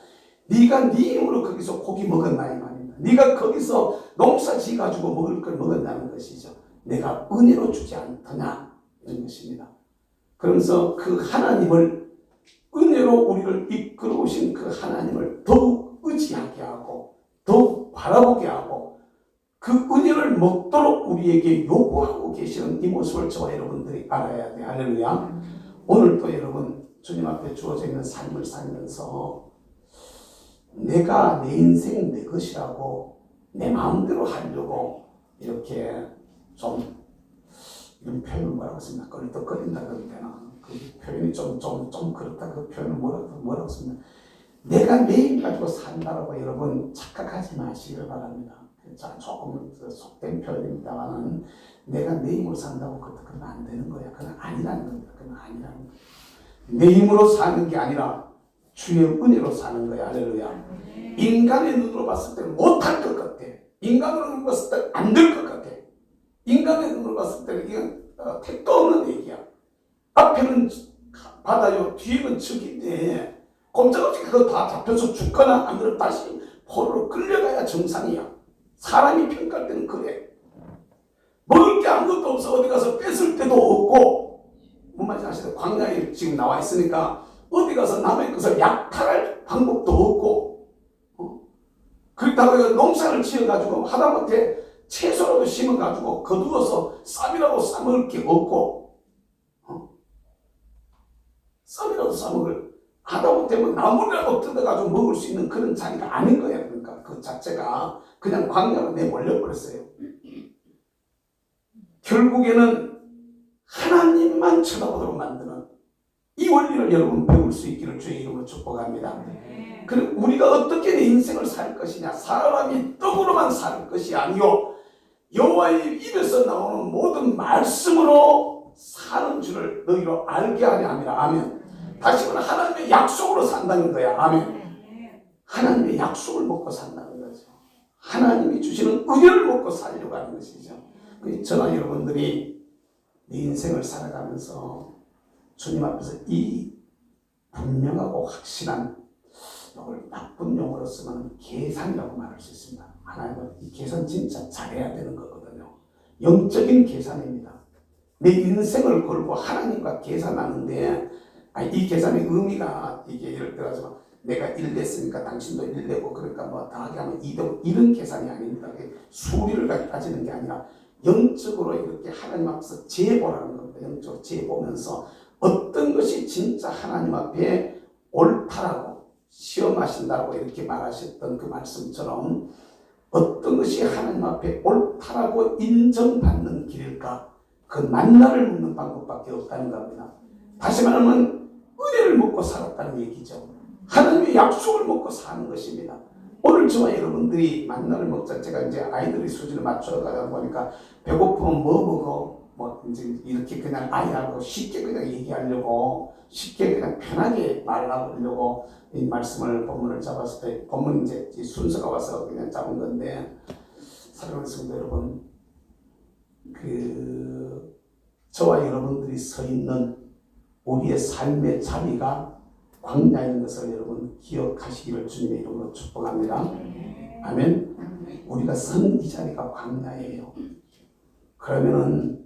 네가 네 힘으로 거기서 고기 먹었나 이 말입니다. 네가 거기서 농사 지어가지고 먹을 걸 먹었다는 것이죠. 내가 은혜로 주지 않더냐 이런 것입니다. 그러면서 그 하나님을 은혜로 우리를 이끌어 오신 그 하나님을 더욱 의지하게 하고 더욱 바라보게 하고 그 은혜를 먹도록 우리에게 요구하고 계시는 이 모습을 저와 여러분들이 알아야 돼. 할렐루야. 오늘도 여러분 주님 앞에 주어져 있는 삶을 살면서 내가 내 인생 내 것이라고 내 마음대로 하려고 이렇게 좀 이런 표현을 뭐라고 씁니까? 껄떡거린다 그러면 되나? 그 표현이 좀 그렇다. 그 표현을 뭐라고 씁니까? 내가 내 힘 가지고 산다라고 여러분 착각하지 마시길 바랍니다. 자, 조금 속된 표현입니다만 내가 내 힘으로 산다고 그러면 안 되는 거야. 그건 아니라는 겁니다. 그건 아니라는 거야. 내 힘으로 사는 게 아니라 주의 은혜로 사는 거야. 할렐루야. 인간의 눈으로 봤을 때는 못할 것 같아. 인간으로 봤을 때는 안 될 것 같아. 인간의 눈으로 봤을 때는 이건 택도 없는 얘기야. 앞에는 바다요, 뒤에는 적인데 꼼짝없이 그거 다 잡혀서 죽거나 안 그러면 다시 포로로 끌려가야 정상이야. 사람이 평가할 때는 그래. 먹을 게 아무것도 없어 어디 가서 뺏을 데도 없고 뭔 말인지 아시죠? 광야에 지금 나와 있으니까 어디 가서 남의 것을 약탈할 방법도 없고 그렇다고 농사를 지어가지고 하다못해 채소라도 심어가지고 거두어서 쌈이라도 싸먹을 게 없고 쌈이라도 싸먹을 하다못해 뭐 나물이라도 뜯어가지고 먹을 수 있는 그런 자리가 아닌 거야. 그러니까 그 자체가 그냥 광야로 내몰려버렸어요. 결국에는 하나님만 쳐다보도록 만드는 이 원리를 여러분 배울 수 있기를 주의 이름으로 축복합니다. 그리고 우리가 어떻게 내 인생을 살 것이냐, 사람이 떡으로만 살 것이 아니요 여호와의 입에서 나오는 모든 말씀으로 사는 줄을 너희로 알게 하려 함이라. 아멘. 다시 말해 하나님의 약속으로 산다는 거야. 아멘. 하나님의 약속을 먹고 산다는 거죠. 하나님이 주시는 은혜를 먹고 살려고 하는 것이죠. 저나 여러분들이 내 인생을 살아가면서 주님 앞에서 이 분명하고 확실한 이걸 나쁜 용어로 쓰면 계산이라고 말할 수 있습니다. 하나님은 이 계산 진짜 잘해야 되는 거거든요. 영적인 계산입니다. 내 인생을 걸고 하나님과 계산하는데 아니, 이 계산의 의미가 이게 예를 들어서 내가 1 냈으니까 당신도 1 내고 그러니까 뭐 더하기 하면 2 되고 이런 계산이 아닙니다. 수리를 따지는 게 아니라 영적으로 이렇게 하나님 앞에서 재보라는 겁니다. 영적으로 재보면서 어떤 것이 진짜 하나님 앞에 옳다라고 시험하신다고 이렇게 말하셨던 그 말씀처럼 어떤 것이 하나님 앞에 옳다라고 인정받는 길일까? 그 만나를 묻는 방법밖에 없다는 겁니다. 다시 말하면 은혜를 먹고 살았다는 얘기죠. 하나님의 약속을 먹고 사는 것입니다. 오늘 저와 여러분들이 만나를 먹자. 제가 이제 아이들의 수준을 맞춰가다 보니까 배고프면 뭐 먹어? 뭐 이제 이렇게 그냥 아이하고 쉽게 그냥 얘기하려고 쉽게 그냥 편하게 말하려고 이 말씀을 본문을 잡았을 때 본문 이제 순서가 와서 그냥 잡은 건데 사랑하는 성도 여러분, 그 저와 여러분들이 서 있는 우리의 삶의 자리가 광야인 것을 여러분 기억하시기를 주님의 이름으로 축복합니다. 아멘. 우리가 선 이 자리가 광야예요. 그러면은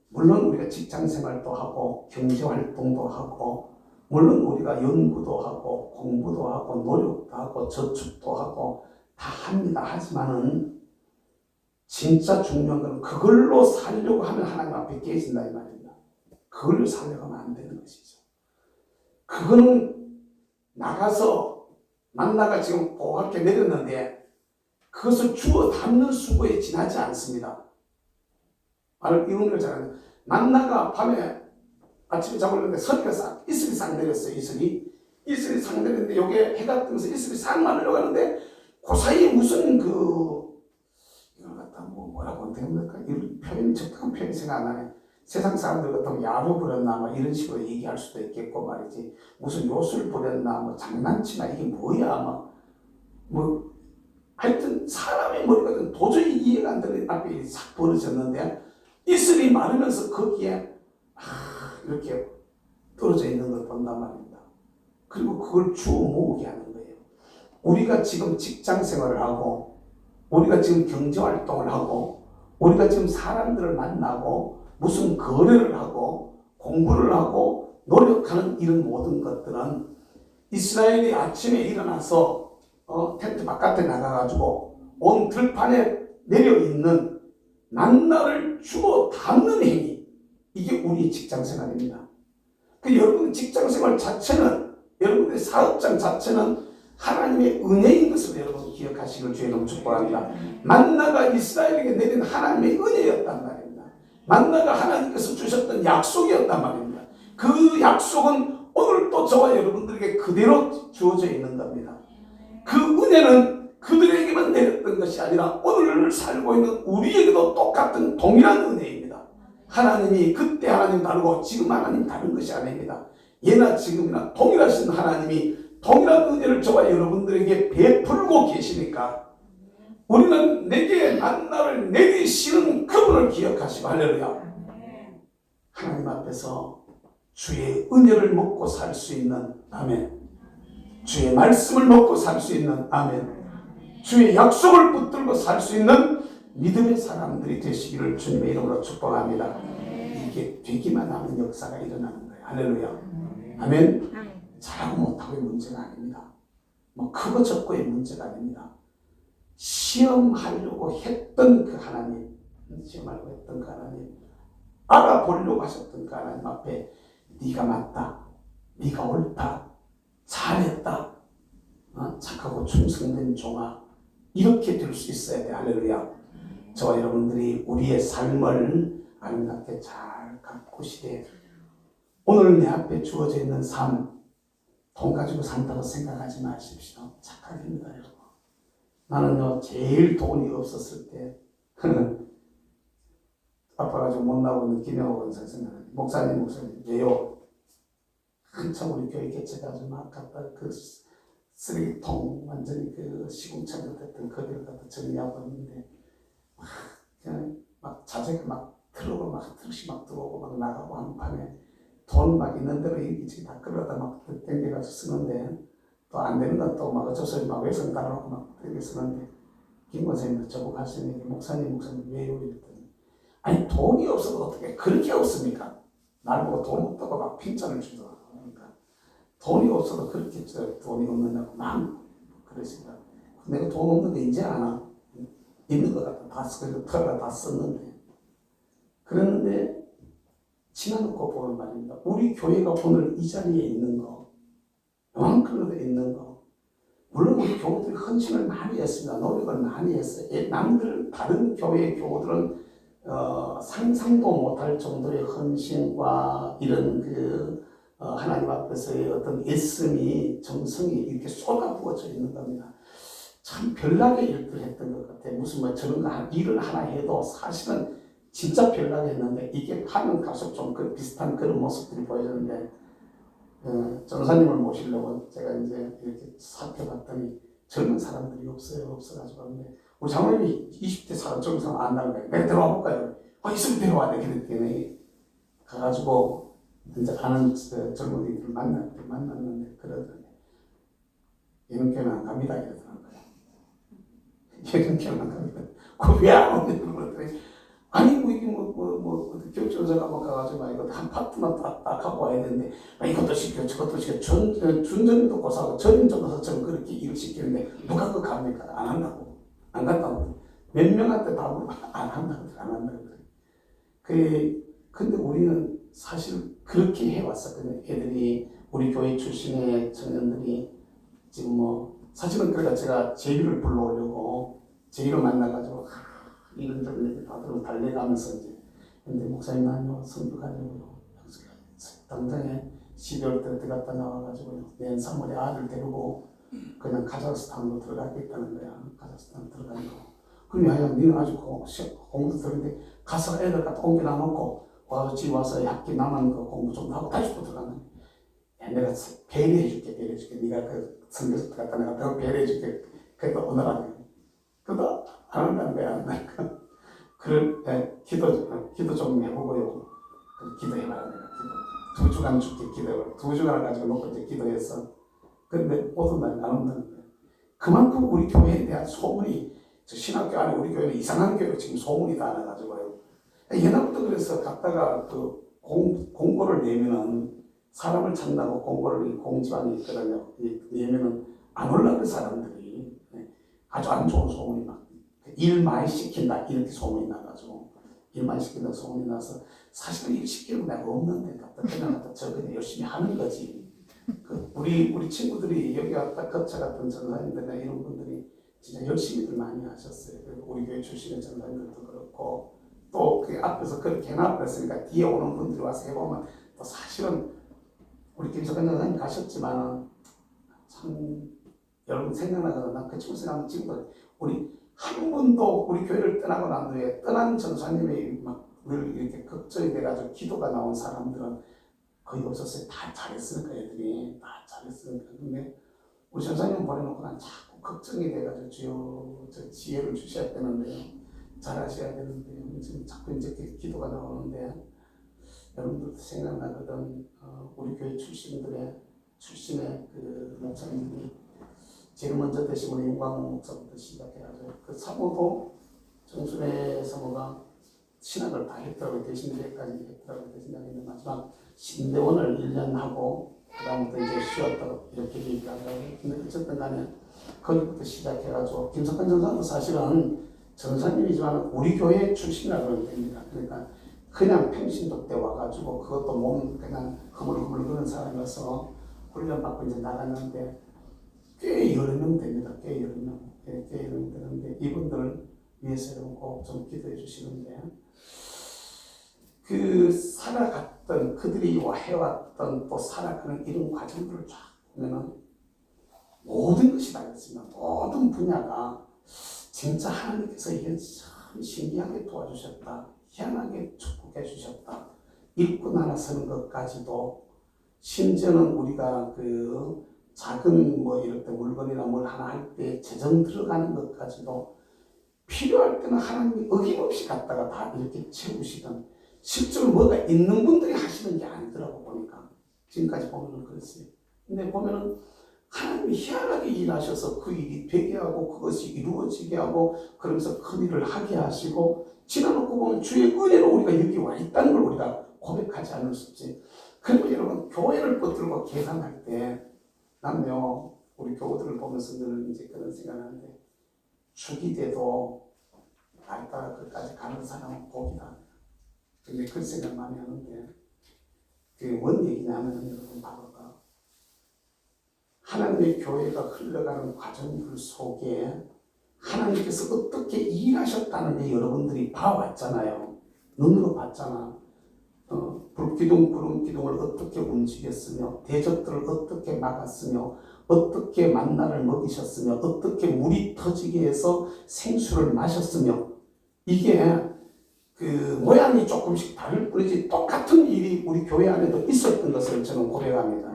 물론 우리가 직장 생활도 하고 경제 활동도 하고 물론 우리가 연구도 하고 공부도 하고 노력도 하고 저축도 하고 다 합니다. 하지만은 진짜 중요한 건 그걸로 살려고 하면 하나님 앞에 깨진다 이 말입니다. 그걸로 살려고 하면 안 되는 것이죠. 그거는 나가서 만나가 지금 고학게 내렸는데 그것을 주워 담는 수고에 지나지 않습니다. 말을 이런 걸 잘하는 만나가 밤에 아침에 잡으려는데 이슬이 싹 내렸어요. 이슬이 싹 내렸는데 요게 해가 뜨면서 이슬이 싹 마르려고 하는데 그 사이에 무슨 이걸 갖다 뭐라고 됩니까? 이런 표현이 적당한 표현이 생각 안 나네. 세상 사람들 같으면 야로 부렸나 뭐 이런 식으로 얘기할 수도 있겠고 말이지. 무슨 요술 부렸나 뭐 장난치나 이게 뭐야 뭐 하여튼 사람의 머리가 도저히 이해가 안 되는 앞에 싹 벌어졌는데 이슬이 마르면서 거기에 이렇게 떨어져 있는 걸 본단 말입니다. 그리고 그걸 주워 모으게 하는 거예요. 우리가 지금 직장 생활을 하고 우리가 지금 경제 활동을 하고 우리가 지금 사람들을 만나고 무슨 거래를 하고 공부를 하고 노력하는 이런 모든 것들은 이스라엘이 아침에 일어나서 텐트 바깥에 나가가지고 온 들판에 내려있는 만나를 주워 담는 행위, 이게 우리 직장생활입니다. 그 여러분의 직장생활 자체는 여러분의 사업장 자체는 하나님의 은혜인 것을 여러분 기억하시길 주의 이름으로 축복합니다. 만나가 이스라엘에게 내린 하나님의 은혜였단 말입니다. 만나가 하나님께서 주셨던 약속이었단 말입니다. 그 약속은 오늘 또 저와 여러분들에게 그대로 주어져 있는 겁니다. 그 은혜는 그들에게만 내렸던 것이 아니라 오늘 살고 있는 우리에게도 똑같은 동일한 은혜입니다. 하나님이 그때 하나님 다르고 지금 하나님 다른 것이 아닙니다. 예나 지금이나 동일하신 하나님이 동일한 은혜를 저와 여러분들에게 베풀고 계시니까 우리는 내게 만나를 내리시는 그분을 기억하시고 할렐루야. 하나님 앞에서 주의 은혜를 먹고 살 수 있는 아멘. 주의 말씀을 먹고 살 수 있는 아멘. 주의 약속을 붙들고 살 수 있는 믿음의 사람들이 되시기를 주님의 이름으로 축복합니다. 이게 되기만 하면 역사가 일어나는 거예요. 할렐루야. 아멘. 잘하고 못하고의 문제가 아닙니다. 뭐 크고 적고의 문제가 아닙니다. 시험하려고 했던 그 하나님, 시험하려고 했던 그 하나님, 알아보려고 하셨던 그 하나님 앞에 네가 맞다, 네가 옳다, 잘했다, 착하고 충성된 종아, 이렇게 될 수 있어야 돼. 할렐루야. 저와 여러분들이 우리의 삶을 아름답게 잘 가꾸시되 오늘 내 앞에 주어져 있는 삶, 돈 가지고 산다고 생각하지 마십시오. 착각입니다, 여러분. 나는요, 제일 돈이 없었을 때 아파가지고 못 나오는 김영호 원사 생각나요. 목사님 왜요? 한참 우리 교회 개척가지고 막 갖다 그 쓰레기통 완전히 그 시궁창으로 됐던 거기를 갖다 정리하고 있는데 그냥 막 자재가 막 들어오고 막 트럭이 막 들어오고 막 나가고 한 판에 돈 막 있는 대로 이기지 다 끌어다 막 땡겨가지고 쓰는데 또 안 되는 건 또 막 어쩔 수 없이 막 외선 달아놓고 막 땡겨 쓰는데 김 권사님도 저보고 하시는 게 목사님 왜요? 이랬더니 아니 돈이 없어도 어떻게 그렇게 없습니까? 날 보고 돈 없다고 막 핀잔을 주더라고요. 그러니까 돈이 없어도 그렇게 돈이 없느냐고 막 그러시더라. 내가 돈 없는 게 이제 아나 있는 것 같아. 다 쓰고 털어가 다 썼는데. 그런데 지나놓고 보는 말입니다. 우리 교회가 오늘 이 자리에 있는 거, 요만큼도 있는 거, 물론 우리 교우들이 헌신을 많이 했습니다. 노력을 많이 했어요. 남들 다른 교회 교우들은 상상도 못할 정도의 헌신과 이런 하나님 앞에서의 어떤 애씀이 정성이 이렇게 쏟아부어져 있는 겁니다. 참 별나게 일들 했던 것 같아요. 무슨 뭐 저런 일을 하나 해도 사실은 진짜 별나게 했는데 이게 하면 갈수록 좀 비슷한 그런 모습들이 보여졌는데 전사님을 모시려고 제가 이제 이렇게 살펴봤더니 젊은 사람들이 없어가지고 근데 우리 장로님이 20대 사람 젊은 사람 안다는 거예요. 내가 들어와 볼까요? 있으면 데려와 돼. 그랬더니 가가지고 이제 아는 젊은이들 만났는데 그러더니 이런 교회는 안 갑니다 이러더라고요. 이런 교회는 안 갑니다. 왜안 오냐고 그러더니 아니 뭐 이게 교육전사가 가가지고 이거 한 파트만 딱 하고 와야 되는데 이것도 시켜 저것도 시켜 준전도 고사하고 전임도 고사처럼 그렇게 일을 시키는데 누가 그거 갑니까? 안 한다고. 안 간다고. 몇 명한테 다 물어봐. 안 한다고 그래. 근데 우리는 사실 그렇게 해왔었거든요. 애들이 우리 교회 출신의 청년들이 지금 사실은 그러니까 제가 제비를 불러오려고 제비를 만나가지고 이런저런 얘기 다 들고 달려가면서 이제 근데 목사님 나요 성교 가려고요. 당장에 12월 때 들어갔다 나와가지고요. 내년 3월에 아들 데리고 그냥 카자흐스탄으로 들어가겠다는 거야. 카자흐스탄 들어가는 거. 그럼 야야 니는 아주 공부 들었는데 가서 애들 갖다 옮겨놔 놓고 와서 집 와서 학기 남은 거 공부 좀 하고 다시 또 들어가는 거야. 내가 배려해줄게. 네가 그 성교서 들어갔다 내가 더 배려해줄게. 그래도 오늘은 그래도 안 한다는 거야. 기도 좀 해보고요. 기도해봐라 내가 기도. 2주간 죽게 기도해봐. 2주간을 가지고 놓고 이제 기도해서 근데 오던 날이 안 온다는 거예요. 그만큼 우리 교회에 대한 소문이 저 신학교 안에 우리 교회는 이상한 교회로 지금 소문이 다 나가지고요. 옛날부터 그래서 갔다가 공고를 내면은 사람을 찾는다고 공고를 공지방이 있거든요. 내면은 안 올라갈 사람들이 아주 안 좋은 소문이 막 일 많이 시킨다 이렇게 소문이 나가지고 일 많이 시킨다 소문이 나서 사실은 일 시키는 거 내가 없는데 그냥 갖다 저번에 열심히 하는 거지. 우리 친구들이 여기 왔다 거쳐갔던 전사님들이나 이런 분들이 진짜 열심히들 많이 하셨어요. 우리 교회 출신의 전사님들도 그렇고 또 그 앞에서 그렇게 해놨으니까 뒤에 오는 분들이 와서 해보면 또 사실은 우리 김석환 전사님 가셨지만 참 여러분 생각나거나 난 그 친구 생각하면 지금도 우리 한 번도 우리 교회를 떠나고 난 후에 떠난 전사님이 막 늘 이렇게 걱정이 돼가지고 기도가 나온 사람들은 거의 없었어요. 다 잘했으니까 애들이 다 잘했으니까. 근데 우리 전사님 보내놓고 난 자꾸 걱정이 돼가지고 주여 저 지혜를 주셔야 되는데요. 잘하셔야 되는데요. 지금 자꾸 이제 기도가 나오는데 여러분들도 생각나거든. 우리 교회 출신의 그 목사님들이 제일 먼저 되신 우리 윤광호 목사부터 시작해가지고 그 사모도 정순의 사모가 신학을 다 했더라고요. 대신대까지 했더라고요. 대신대는 마지막 신대원을 1년 하고 그 다음부터 이제 쉬었다고 이렇게 얘기하더라고요. 근데 어쨌든 간에 거기부터 시작해가지고 김석환 전사도 사실은 전사님이지만 우리 교회 출신이라고 그러면 됩니다. 그러니까 그냥 평신도 때 와가지고 그것도 몸 그냥 흐물흐물 그런 사람이어서 훈련받고 이제 나갔는데 꽤 여러 명 됩니다. 꽤 여러 명 되는데 이분들을 위해서 꼭 좀 기도해 주시는데 그 살아갔던 그들이 해왔던 또 살아가는 이런 과정들을 쫙 보면은 모든 것이 다였습니다. 모든 분야가 진짜 하나님께서 이게 참 신기하게 도와주셨다. 희한하게 축복해 주셨다. 일꾼 하나 서는 것까지도 심지어는 우리가 그 작은 이럴 때 물건이나 뭘 하나 할 때 재정 들어가는 것까지도 필요할 때는 하나님이 어김없이 갖다가 다 이렇게 채우시던 실제로 뭐가 있는 분들이 하시는 게 아니더라고 보니까 지금까지 보면은 그랬어요. 근데 보면은 하나님이 희한하게 일하셔서 그 일이 되게 하고 그것이 이루어지게 하고 그러면서 큰 일을 하게 하시고 지나놓고 보면 주의 은혜로 우리가 여기 와 있다는 걸 우리가 고백하지 않을 수 없지. 그리고 여러분 교회를 붙들고 계산할 때 남요 우리 교우들을 보면서 늘 이제 그런 생각하는데 죽이 돼도 날따라 끝까지 가는 사람은 복이다. 근데 그 생각 많이 하는데 그게 뭔 얘기냐면 여러분 봐볼까? 하나님의 교회가 흘러가는 과정들 속에 하나님께서 어떻게 일하셨다는 게 여러분들이 봐왔잖아요. 눈으로 봤잖아. 불기둥, 구름기둥을 어떻게 움직였으며 대적들을 어떻게 막았으며 어떻게 만나를 먹이셨으며 어떻게 물이 터지게 해서 생수를 마셨으며 이게 그 모양이 조금씩 다를 뿐이지 똑같은 일이 우리 교회 안에도 있었던 것을 저는 고백합니다.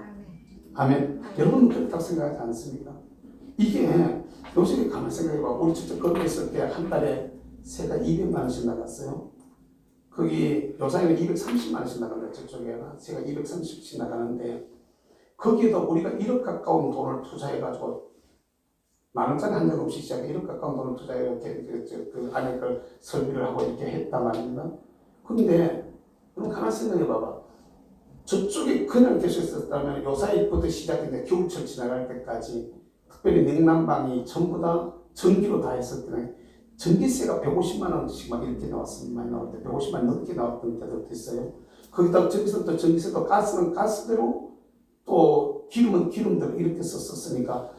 아멘. 여러분은 그렇다고 생각하지 않습니까? 이게 요즘에 가만 생각해봐. 우리 직접 거기 있을 때 한 달에 세가 200만 원씩 나갔어요. 거기 요사이는 230만 원씩 나간다. 저쪽에가 세가 230씩 나가는데 거기에도 우리가 1억 가까운 돈을 투자해가지고 만 원짜리 한 장 없이 시작해 1억 가까운 돈을 투자해 이렇게 그 안에 걸 설비를 하고 이렇게 했단 말입니다. 근데 그럼 가만 생각해봐봐. 저쪽에 그냥 계속 있었다면 요사이부터 시작했는데 겨울철 지나갈 때까지 특별히 냉난방이 전부 다 전기로 다 했을 때는 전기세가 150만 원씩 막 이렇게 나왔습니다. 많이 나올 때 150만 원 넘게 나왔던 때도 있어요. 거기다 저기서 또 전기세도 가스는 가스대로 또 기름은 기름대로 이렇게 썼으니까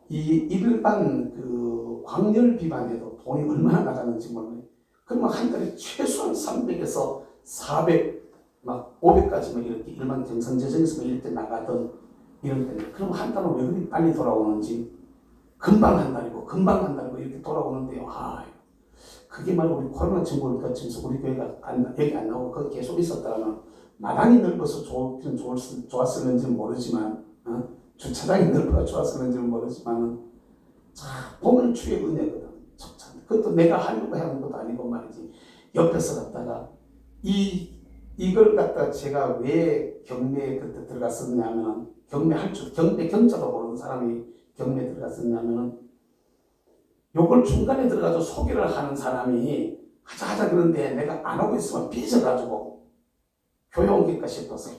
이 일반 그 광열비만 해도 돈이 얼마나 나가는지 몰라요. 그러면 한 달에 최소한 300에서 400, 막 500까지만 이렇게 일반 경상재정에서만 이렇게 나가던 이런 때는 그럼 한 달은 왜 그렇게 빨리 돌아오는지 금방 한 달이고 금방 한 달이고 이렇게 돌아오는데요. 그게 말로 우리 코로나 증후를 거치면서 우리 교회가 여기 안 나오고 거기 계속 있었다면 마당이 넓어서 좋았을는지는 모르지만 주차장이 넓어서 좋았을는지는 모르지만 자 보면 주의 은혜거든. 그것도 내가 하려고 하는 것도 아니고 말이지. 옆에서 갔다가 이걸 갖다가 제가 왜 경매에 그때 들어갔었냐면 경매 경자도 모르는 사람이 경매에 들어갔었냐면은 요걸 중간에 들어가서 소개를 하는 사람이 하자 그런데 내가 안 하고 있으면 삐져가지고 교회 옮길까 싶어서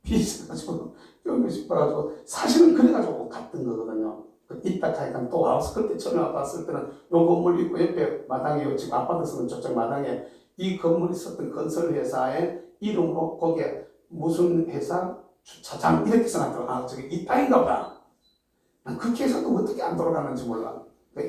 삐져가지고 교회 옮길까 싶어가지고 사실은 그래가지고 갔던 거거든요. 이따 가니까 또 와서 그때 처음에 와봤을 때는 요 건물 있고 옆에 마당에 지금 아파트에서는 저쪽 마당에 이 건물이 있었던 건설회사의 이름으로 거기에 무슨 회사 주차장 이렇게 써놨더라고. 저기 이 땅인가 보다. 난 그 계산도 어떻게 안 돌아가는지 몰라.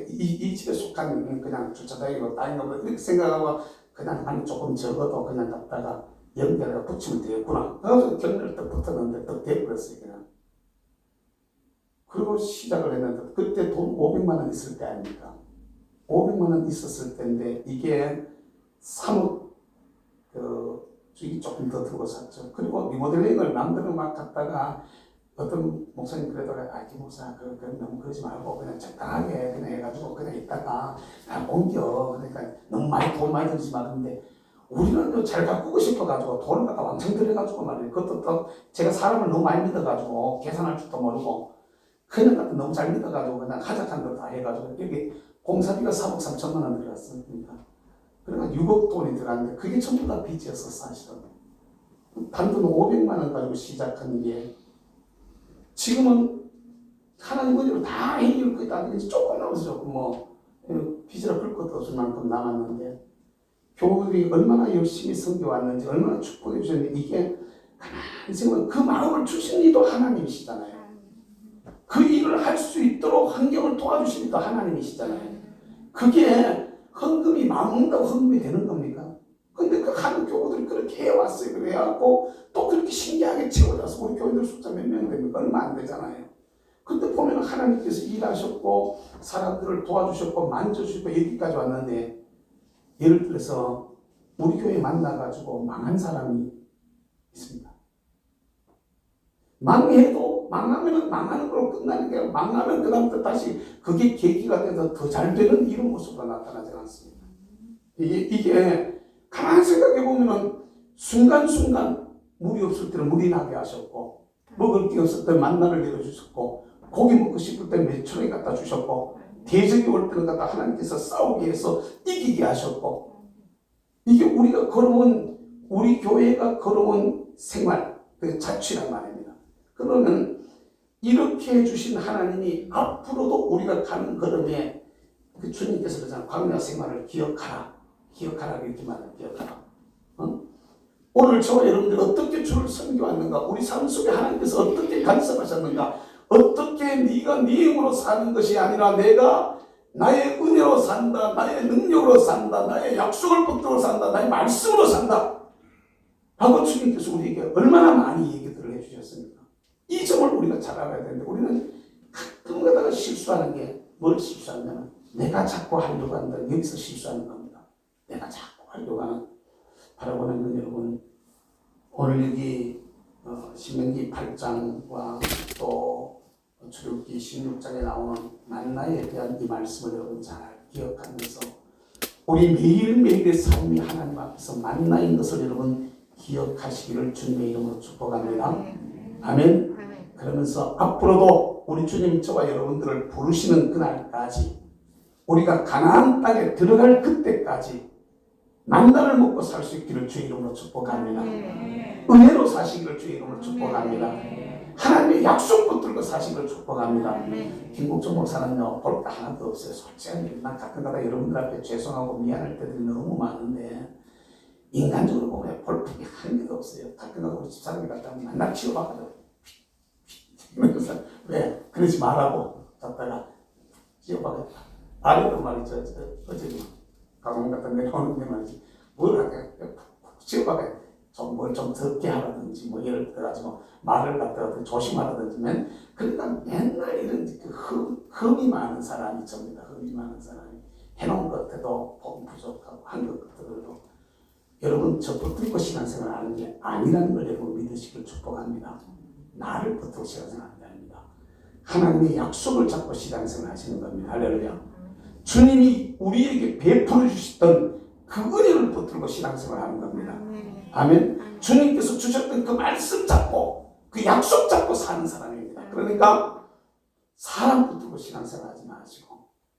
이 집에 속한 그냥 주차장이고 땅인가 보다 이렇게 생각하고 그냥 아니 조금 적어도 그냥 갖다가 연결해서 붙이면 되겠구나. 그래서 경매를 딱 붙었는데 또 돼버렸어요 그냥. 그리고 시작을 했는데 그때 돈 500만 원 있을 때 아닙니까? 500만 원 있었을 때인데 이게 3억 주기 조금 더 들고 샀죠. 그리고 리모델링을 남들은 막 갔다가 어떤 목사님 그러더라고요. 김목사 너무 그러지 말고 그냥 적당하게 그냥 해가지고 그냥 있다가 옮겨. 그러니까 너무 돈 많이 들지 마. 근데 우리는 잘 가꾸고 싶어가지고 돈을 갖다 왕창 들여가지고 말이에요. 그것도 또 제가 사람을 너무 많이 믿어가지고 계산할 줄도 모르고 그냥 갖다 너무 잘 믿어가지고 그냥 하작한 거 다 해가지고 여기 공사비가 3억 3천만 원 들어갔습니다. 그러니까 6억 돈이 들어갔는데 그게 전부 다 빚이었어 사실은. 단돈 500만 원 가지고 시작한 게 지금은 하나님 은혜로 다 해결 거의 다 되지 조금 남아서 조금 빚이라 풀 것도 없을 만큼 남았는데 교우들이 얼마나 열심히 섬겨왔는지 얼마나 축복해 주셨는데 이게 가만히 생각하면 그 마음을 주신 이도 하나님이시잖아요. 그 일을 할 수 있도록 환경을 도와주신 이도 하나님이시잖아요. 그게 헌금이 마음먹는다고 헌금이 되는 겁니까? 근데 그 하는 교우들이 그렇게 해왔어요. 그래갖고 또 그렇게 신기하게 채워져서 우리 교우들 숫자 몇 명 됩니까? 얼마 안 되잖아요. 근데 보면 하나님께서 일하셨고 사람들을 도와주셨고 만져주시고 여기까지 왔는데 예를 들어서 우리 교회 만나가지고 망한 사람이 있습니다. 망해도 망하면 망하는 걸로 끝나는 게 아니라 망하면 그 다음부터 다시 그게 계기가 돼서 더 잘 되는 이런 모습으로 나타나지 않습니다. 이게 가만히 생각해 보면은 순간순간 물이 없을 때는 물이 나게 하셨고 먹을 게 없을 때 만나를 내려주셨고 고기 먹고 싶을 때 메추라기 갖다 주셨고 대적이 올 때는 갖다 하나님께서 싸우게 해서 이기게 하셨고 이게 우리가 걸어온 우리 교회가 걸어온 생활 그 자취란 말입니다. 그러면 이렇게 해주신 하나님이 앞으로도 우리가 가는 걸음에 그 주님께서 그러잖아요. 광야 생활을 기억하라. 기억하라 이렇게 말해요. 기억하라. 오늘 저와 여러분들이 어떻게 주를 섬겨왔는가, 우리 삶 속에 하나님께서 어떻게 간섭하셨는가, 어떻게 네가 네 힘으로 사는 것이 아니라 내가 나의 은혜로 산다, 나의 능력으로 산다, 나의 약속을 붙들고 산다, 나의 말씀으로 산다 하고 주님께서 우리에게 얼마나 많이 얘기들을 해주셨습니까? 이 점을 우리가 잘 알아야 되는데 우리는 가끔 가다가 실수하는 게 뭘 실수하냐면 내가 자꾸 하려고 한다. 여기서 실수하는 겁니다. 내가 자꾸 하려고 하는 바라보는 건 여러분, 오늘 여기 신명기 8장과 또 출애굽기 16장에 나오는 만나에 대한 이 말씀을 여러분 잘 기억하면서 우리 매일매일의 삶이 하나님 앞에서 만나인 것을 여러분 기억하시기를 주님의 이름으로 축복합니다. 아멘. 그러면서 앞으로도 우리 주님 저와 여러분들을 부르시는 그날까지 우리가 가나안 땅에 들어갈 그때까지 만나를 먹고 살 수 있기를 주의 이름으로 축복합니다. 은혜로 사시기를 주의 이름으로 축복합니다. 하나님의 약속 붙들고 사시기를 축복합니다. 김국종 목사는요, 볼 거 하나도 없어요. 솔직히 난 가끔가다 여러분들 앞에 죄송하고 미안할 때들이 너무 많은데 인간적으로 보면 볼 게 한 개도 없어요. 가끔가다 우리 집사람이 갔다 오면 맨날 치워봤거든. 그래서 왜? 그러지 말라고 잤다가 치워봤겠다. 아래도 말이죠. 어제 가방 갖다 내려오는데 말이지. 뭘 하게 치워봐야 뭘 좀 적게 하라든지 뭐 예를 들어가지고 말을 갖다가 조심하라든지 그러니까 맨날 이런 그 흠이 많은 사람이 접니다. 흠이 많은 사람이 해놓은 것 같아도 복 부족하고 한 것 같아도 여러분 저 붙들고 신앙생활 하는 게 아니라는 걸 여러분 믿으시길 축복합니다. 나를 붙들고 신앙생활 하는 게 아닙니다. 하나님의 약속을 잡고 신앙생활 하시는 겁니다. 할렐루야. 주님이 우리에게 베풀어 주셨던 그 은혜를 붙들고 신앙생활 하는 겁니다. 아멘. 주님께서 주셨던 그 말씀 잡고 그 약속 잡고 사는 사람입니다. 그러니까 사람 붙들고 신앙생활 하지 마시고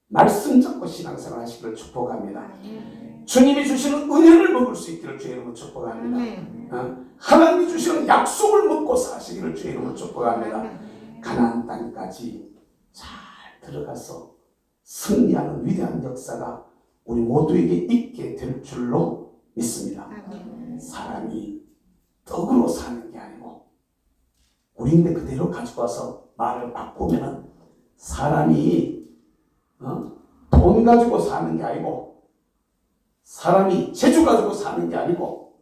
말씀 잡고 신앙생활 하시기를 축복합니다. 주님이 주시는 은혜를 먹을 수 있기를 주의 이름으로 축복합니다. 하나님이 주시는 약속을 먹고 사시기를 주의 이름으로 축복합니다. 가나안 땅까지 잘 들어가서 승리하는 위대한 역사가 우리 모두에게 있게 될 줄로 믿습니다. 사람이 떡으로 사는 게 아니고 우리인데 그대로 가지고 와서 말을 바꾸면 사람이 돈 가지고 사는 게 아니고 사람이 재주 가지고 사는 게 아니고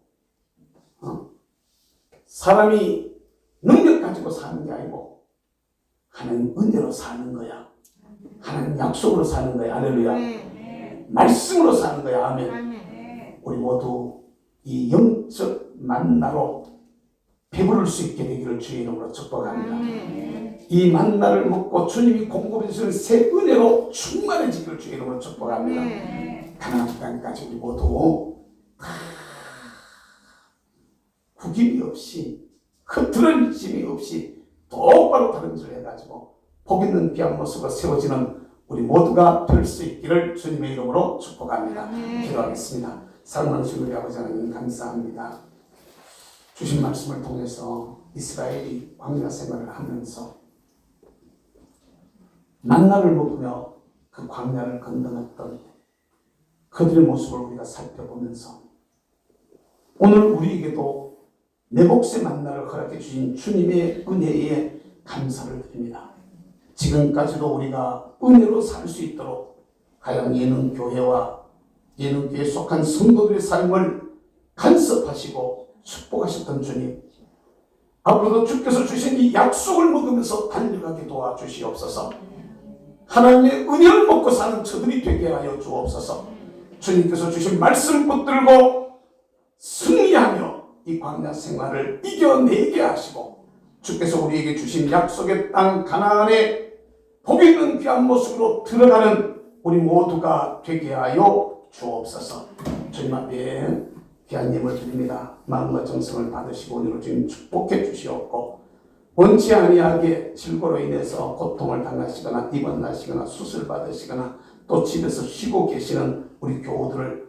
사람이 능력 가지고 사는 게 아니고 하나님 은혜로 사는 거야. 하나님 약속으로 사는 거야. 할렐루야. 말씀으로 사는 거야. 아멘. 우리 모두 이 영적 만나로 배부를 수 있게 되기를 주의 이름으로 축복합니다. 이 만나를 먹고 주님이 공급해 주시는 새 은혜로 충만해지기를 주의 이름으로 축복합니다. 가나안 땅까지 우리 모두 구김이 없이 흐트러짐이 없이 똑바로 다른 짓을 해가지고 복 있는 귀한 모습으로 세워지는 우리 모두가 될 수 있기를 주님의 이름으로 축복합니다. 기도하겠습니다. 사랑하는 우리 아버지 하나님 감사합니다. 주신 말씀을 통해서 이스라엘이 광야 생활을 하면서 만나를 먹으며 그 광야를 건너갔던 그들의 모습을 우리가 살펴보면서 오늘 우리에게도 내 몫의 만나를 허락해 주신 주님의 은혜에 감사를 드립니다. 지금까지도 우리가 은혜로 살 수 있도록 가양 예능교회와 예능교회에 속한 성도들의 삶을 간섭하시고 축복하셨던 주님, 앞으로도 주께서 주신 이 약속을 먹으면서 달려가게 도와주시옵소서. 하나님의 은혜를 먹고 사는 저들이 되게 하여 주옵소서. 주님께서 주신 말씀 붙들고 승리하며 이 광야 생활을 이겨내게 하시고 주께서 우리에게 주신 약속의 땅 가나안에 복 있는 귀한 모습으로 들어가는 우리 모두가 되게 하여 주옵소서. 주님 앞에 귀한 예물 드립니다. 마음과 정성을 받으시고 오늘을 주님 축복해 주시옵고 원치 아니하게 질고로 인해서 고통을 당하시거나 입원하시거나 수술 받으시거나 또 집에서 쉬고 계시는 우리 교우들을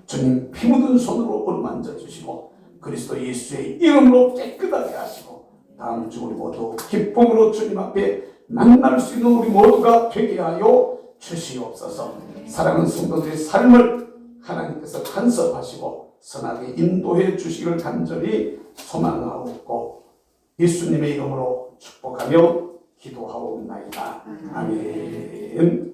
주님 피 묻은 손으로 어루만져 주시고 그리스도 예수의 이름으로 깨끗하게 하시고 다음 주 우리 모두 기쁨으로 주님 앞에 만날 수 있는 우리 모두가 되게 하여 주시옵소서. 사랑하는 성도들의 삶을 하나님께서 간섭하시고 선하게 인도해 주시기를 간절히 소망하옵고 예수님의 이름으로 축복하며 기도하옵나이다. 아멘.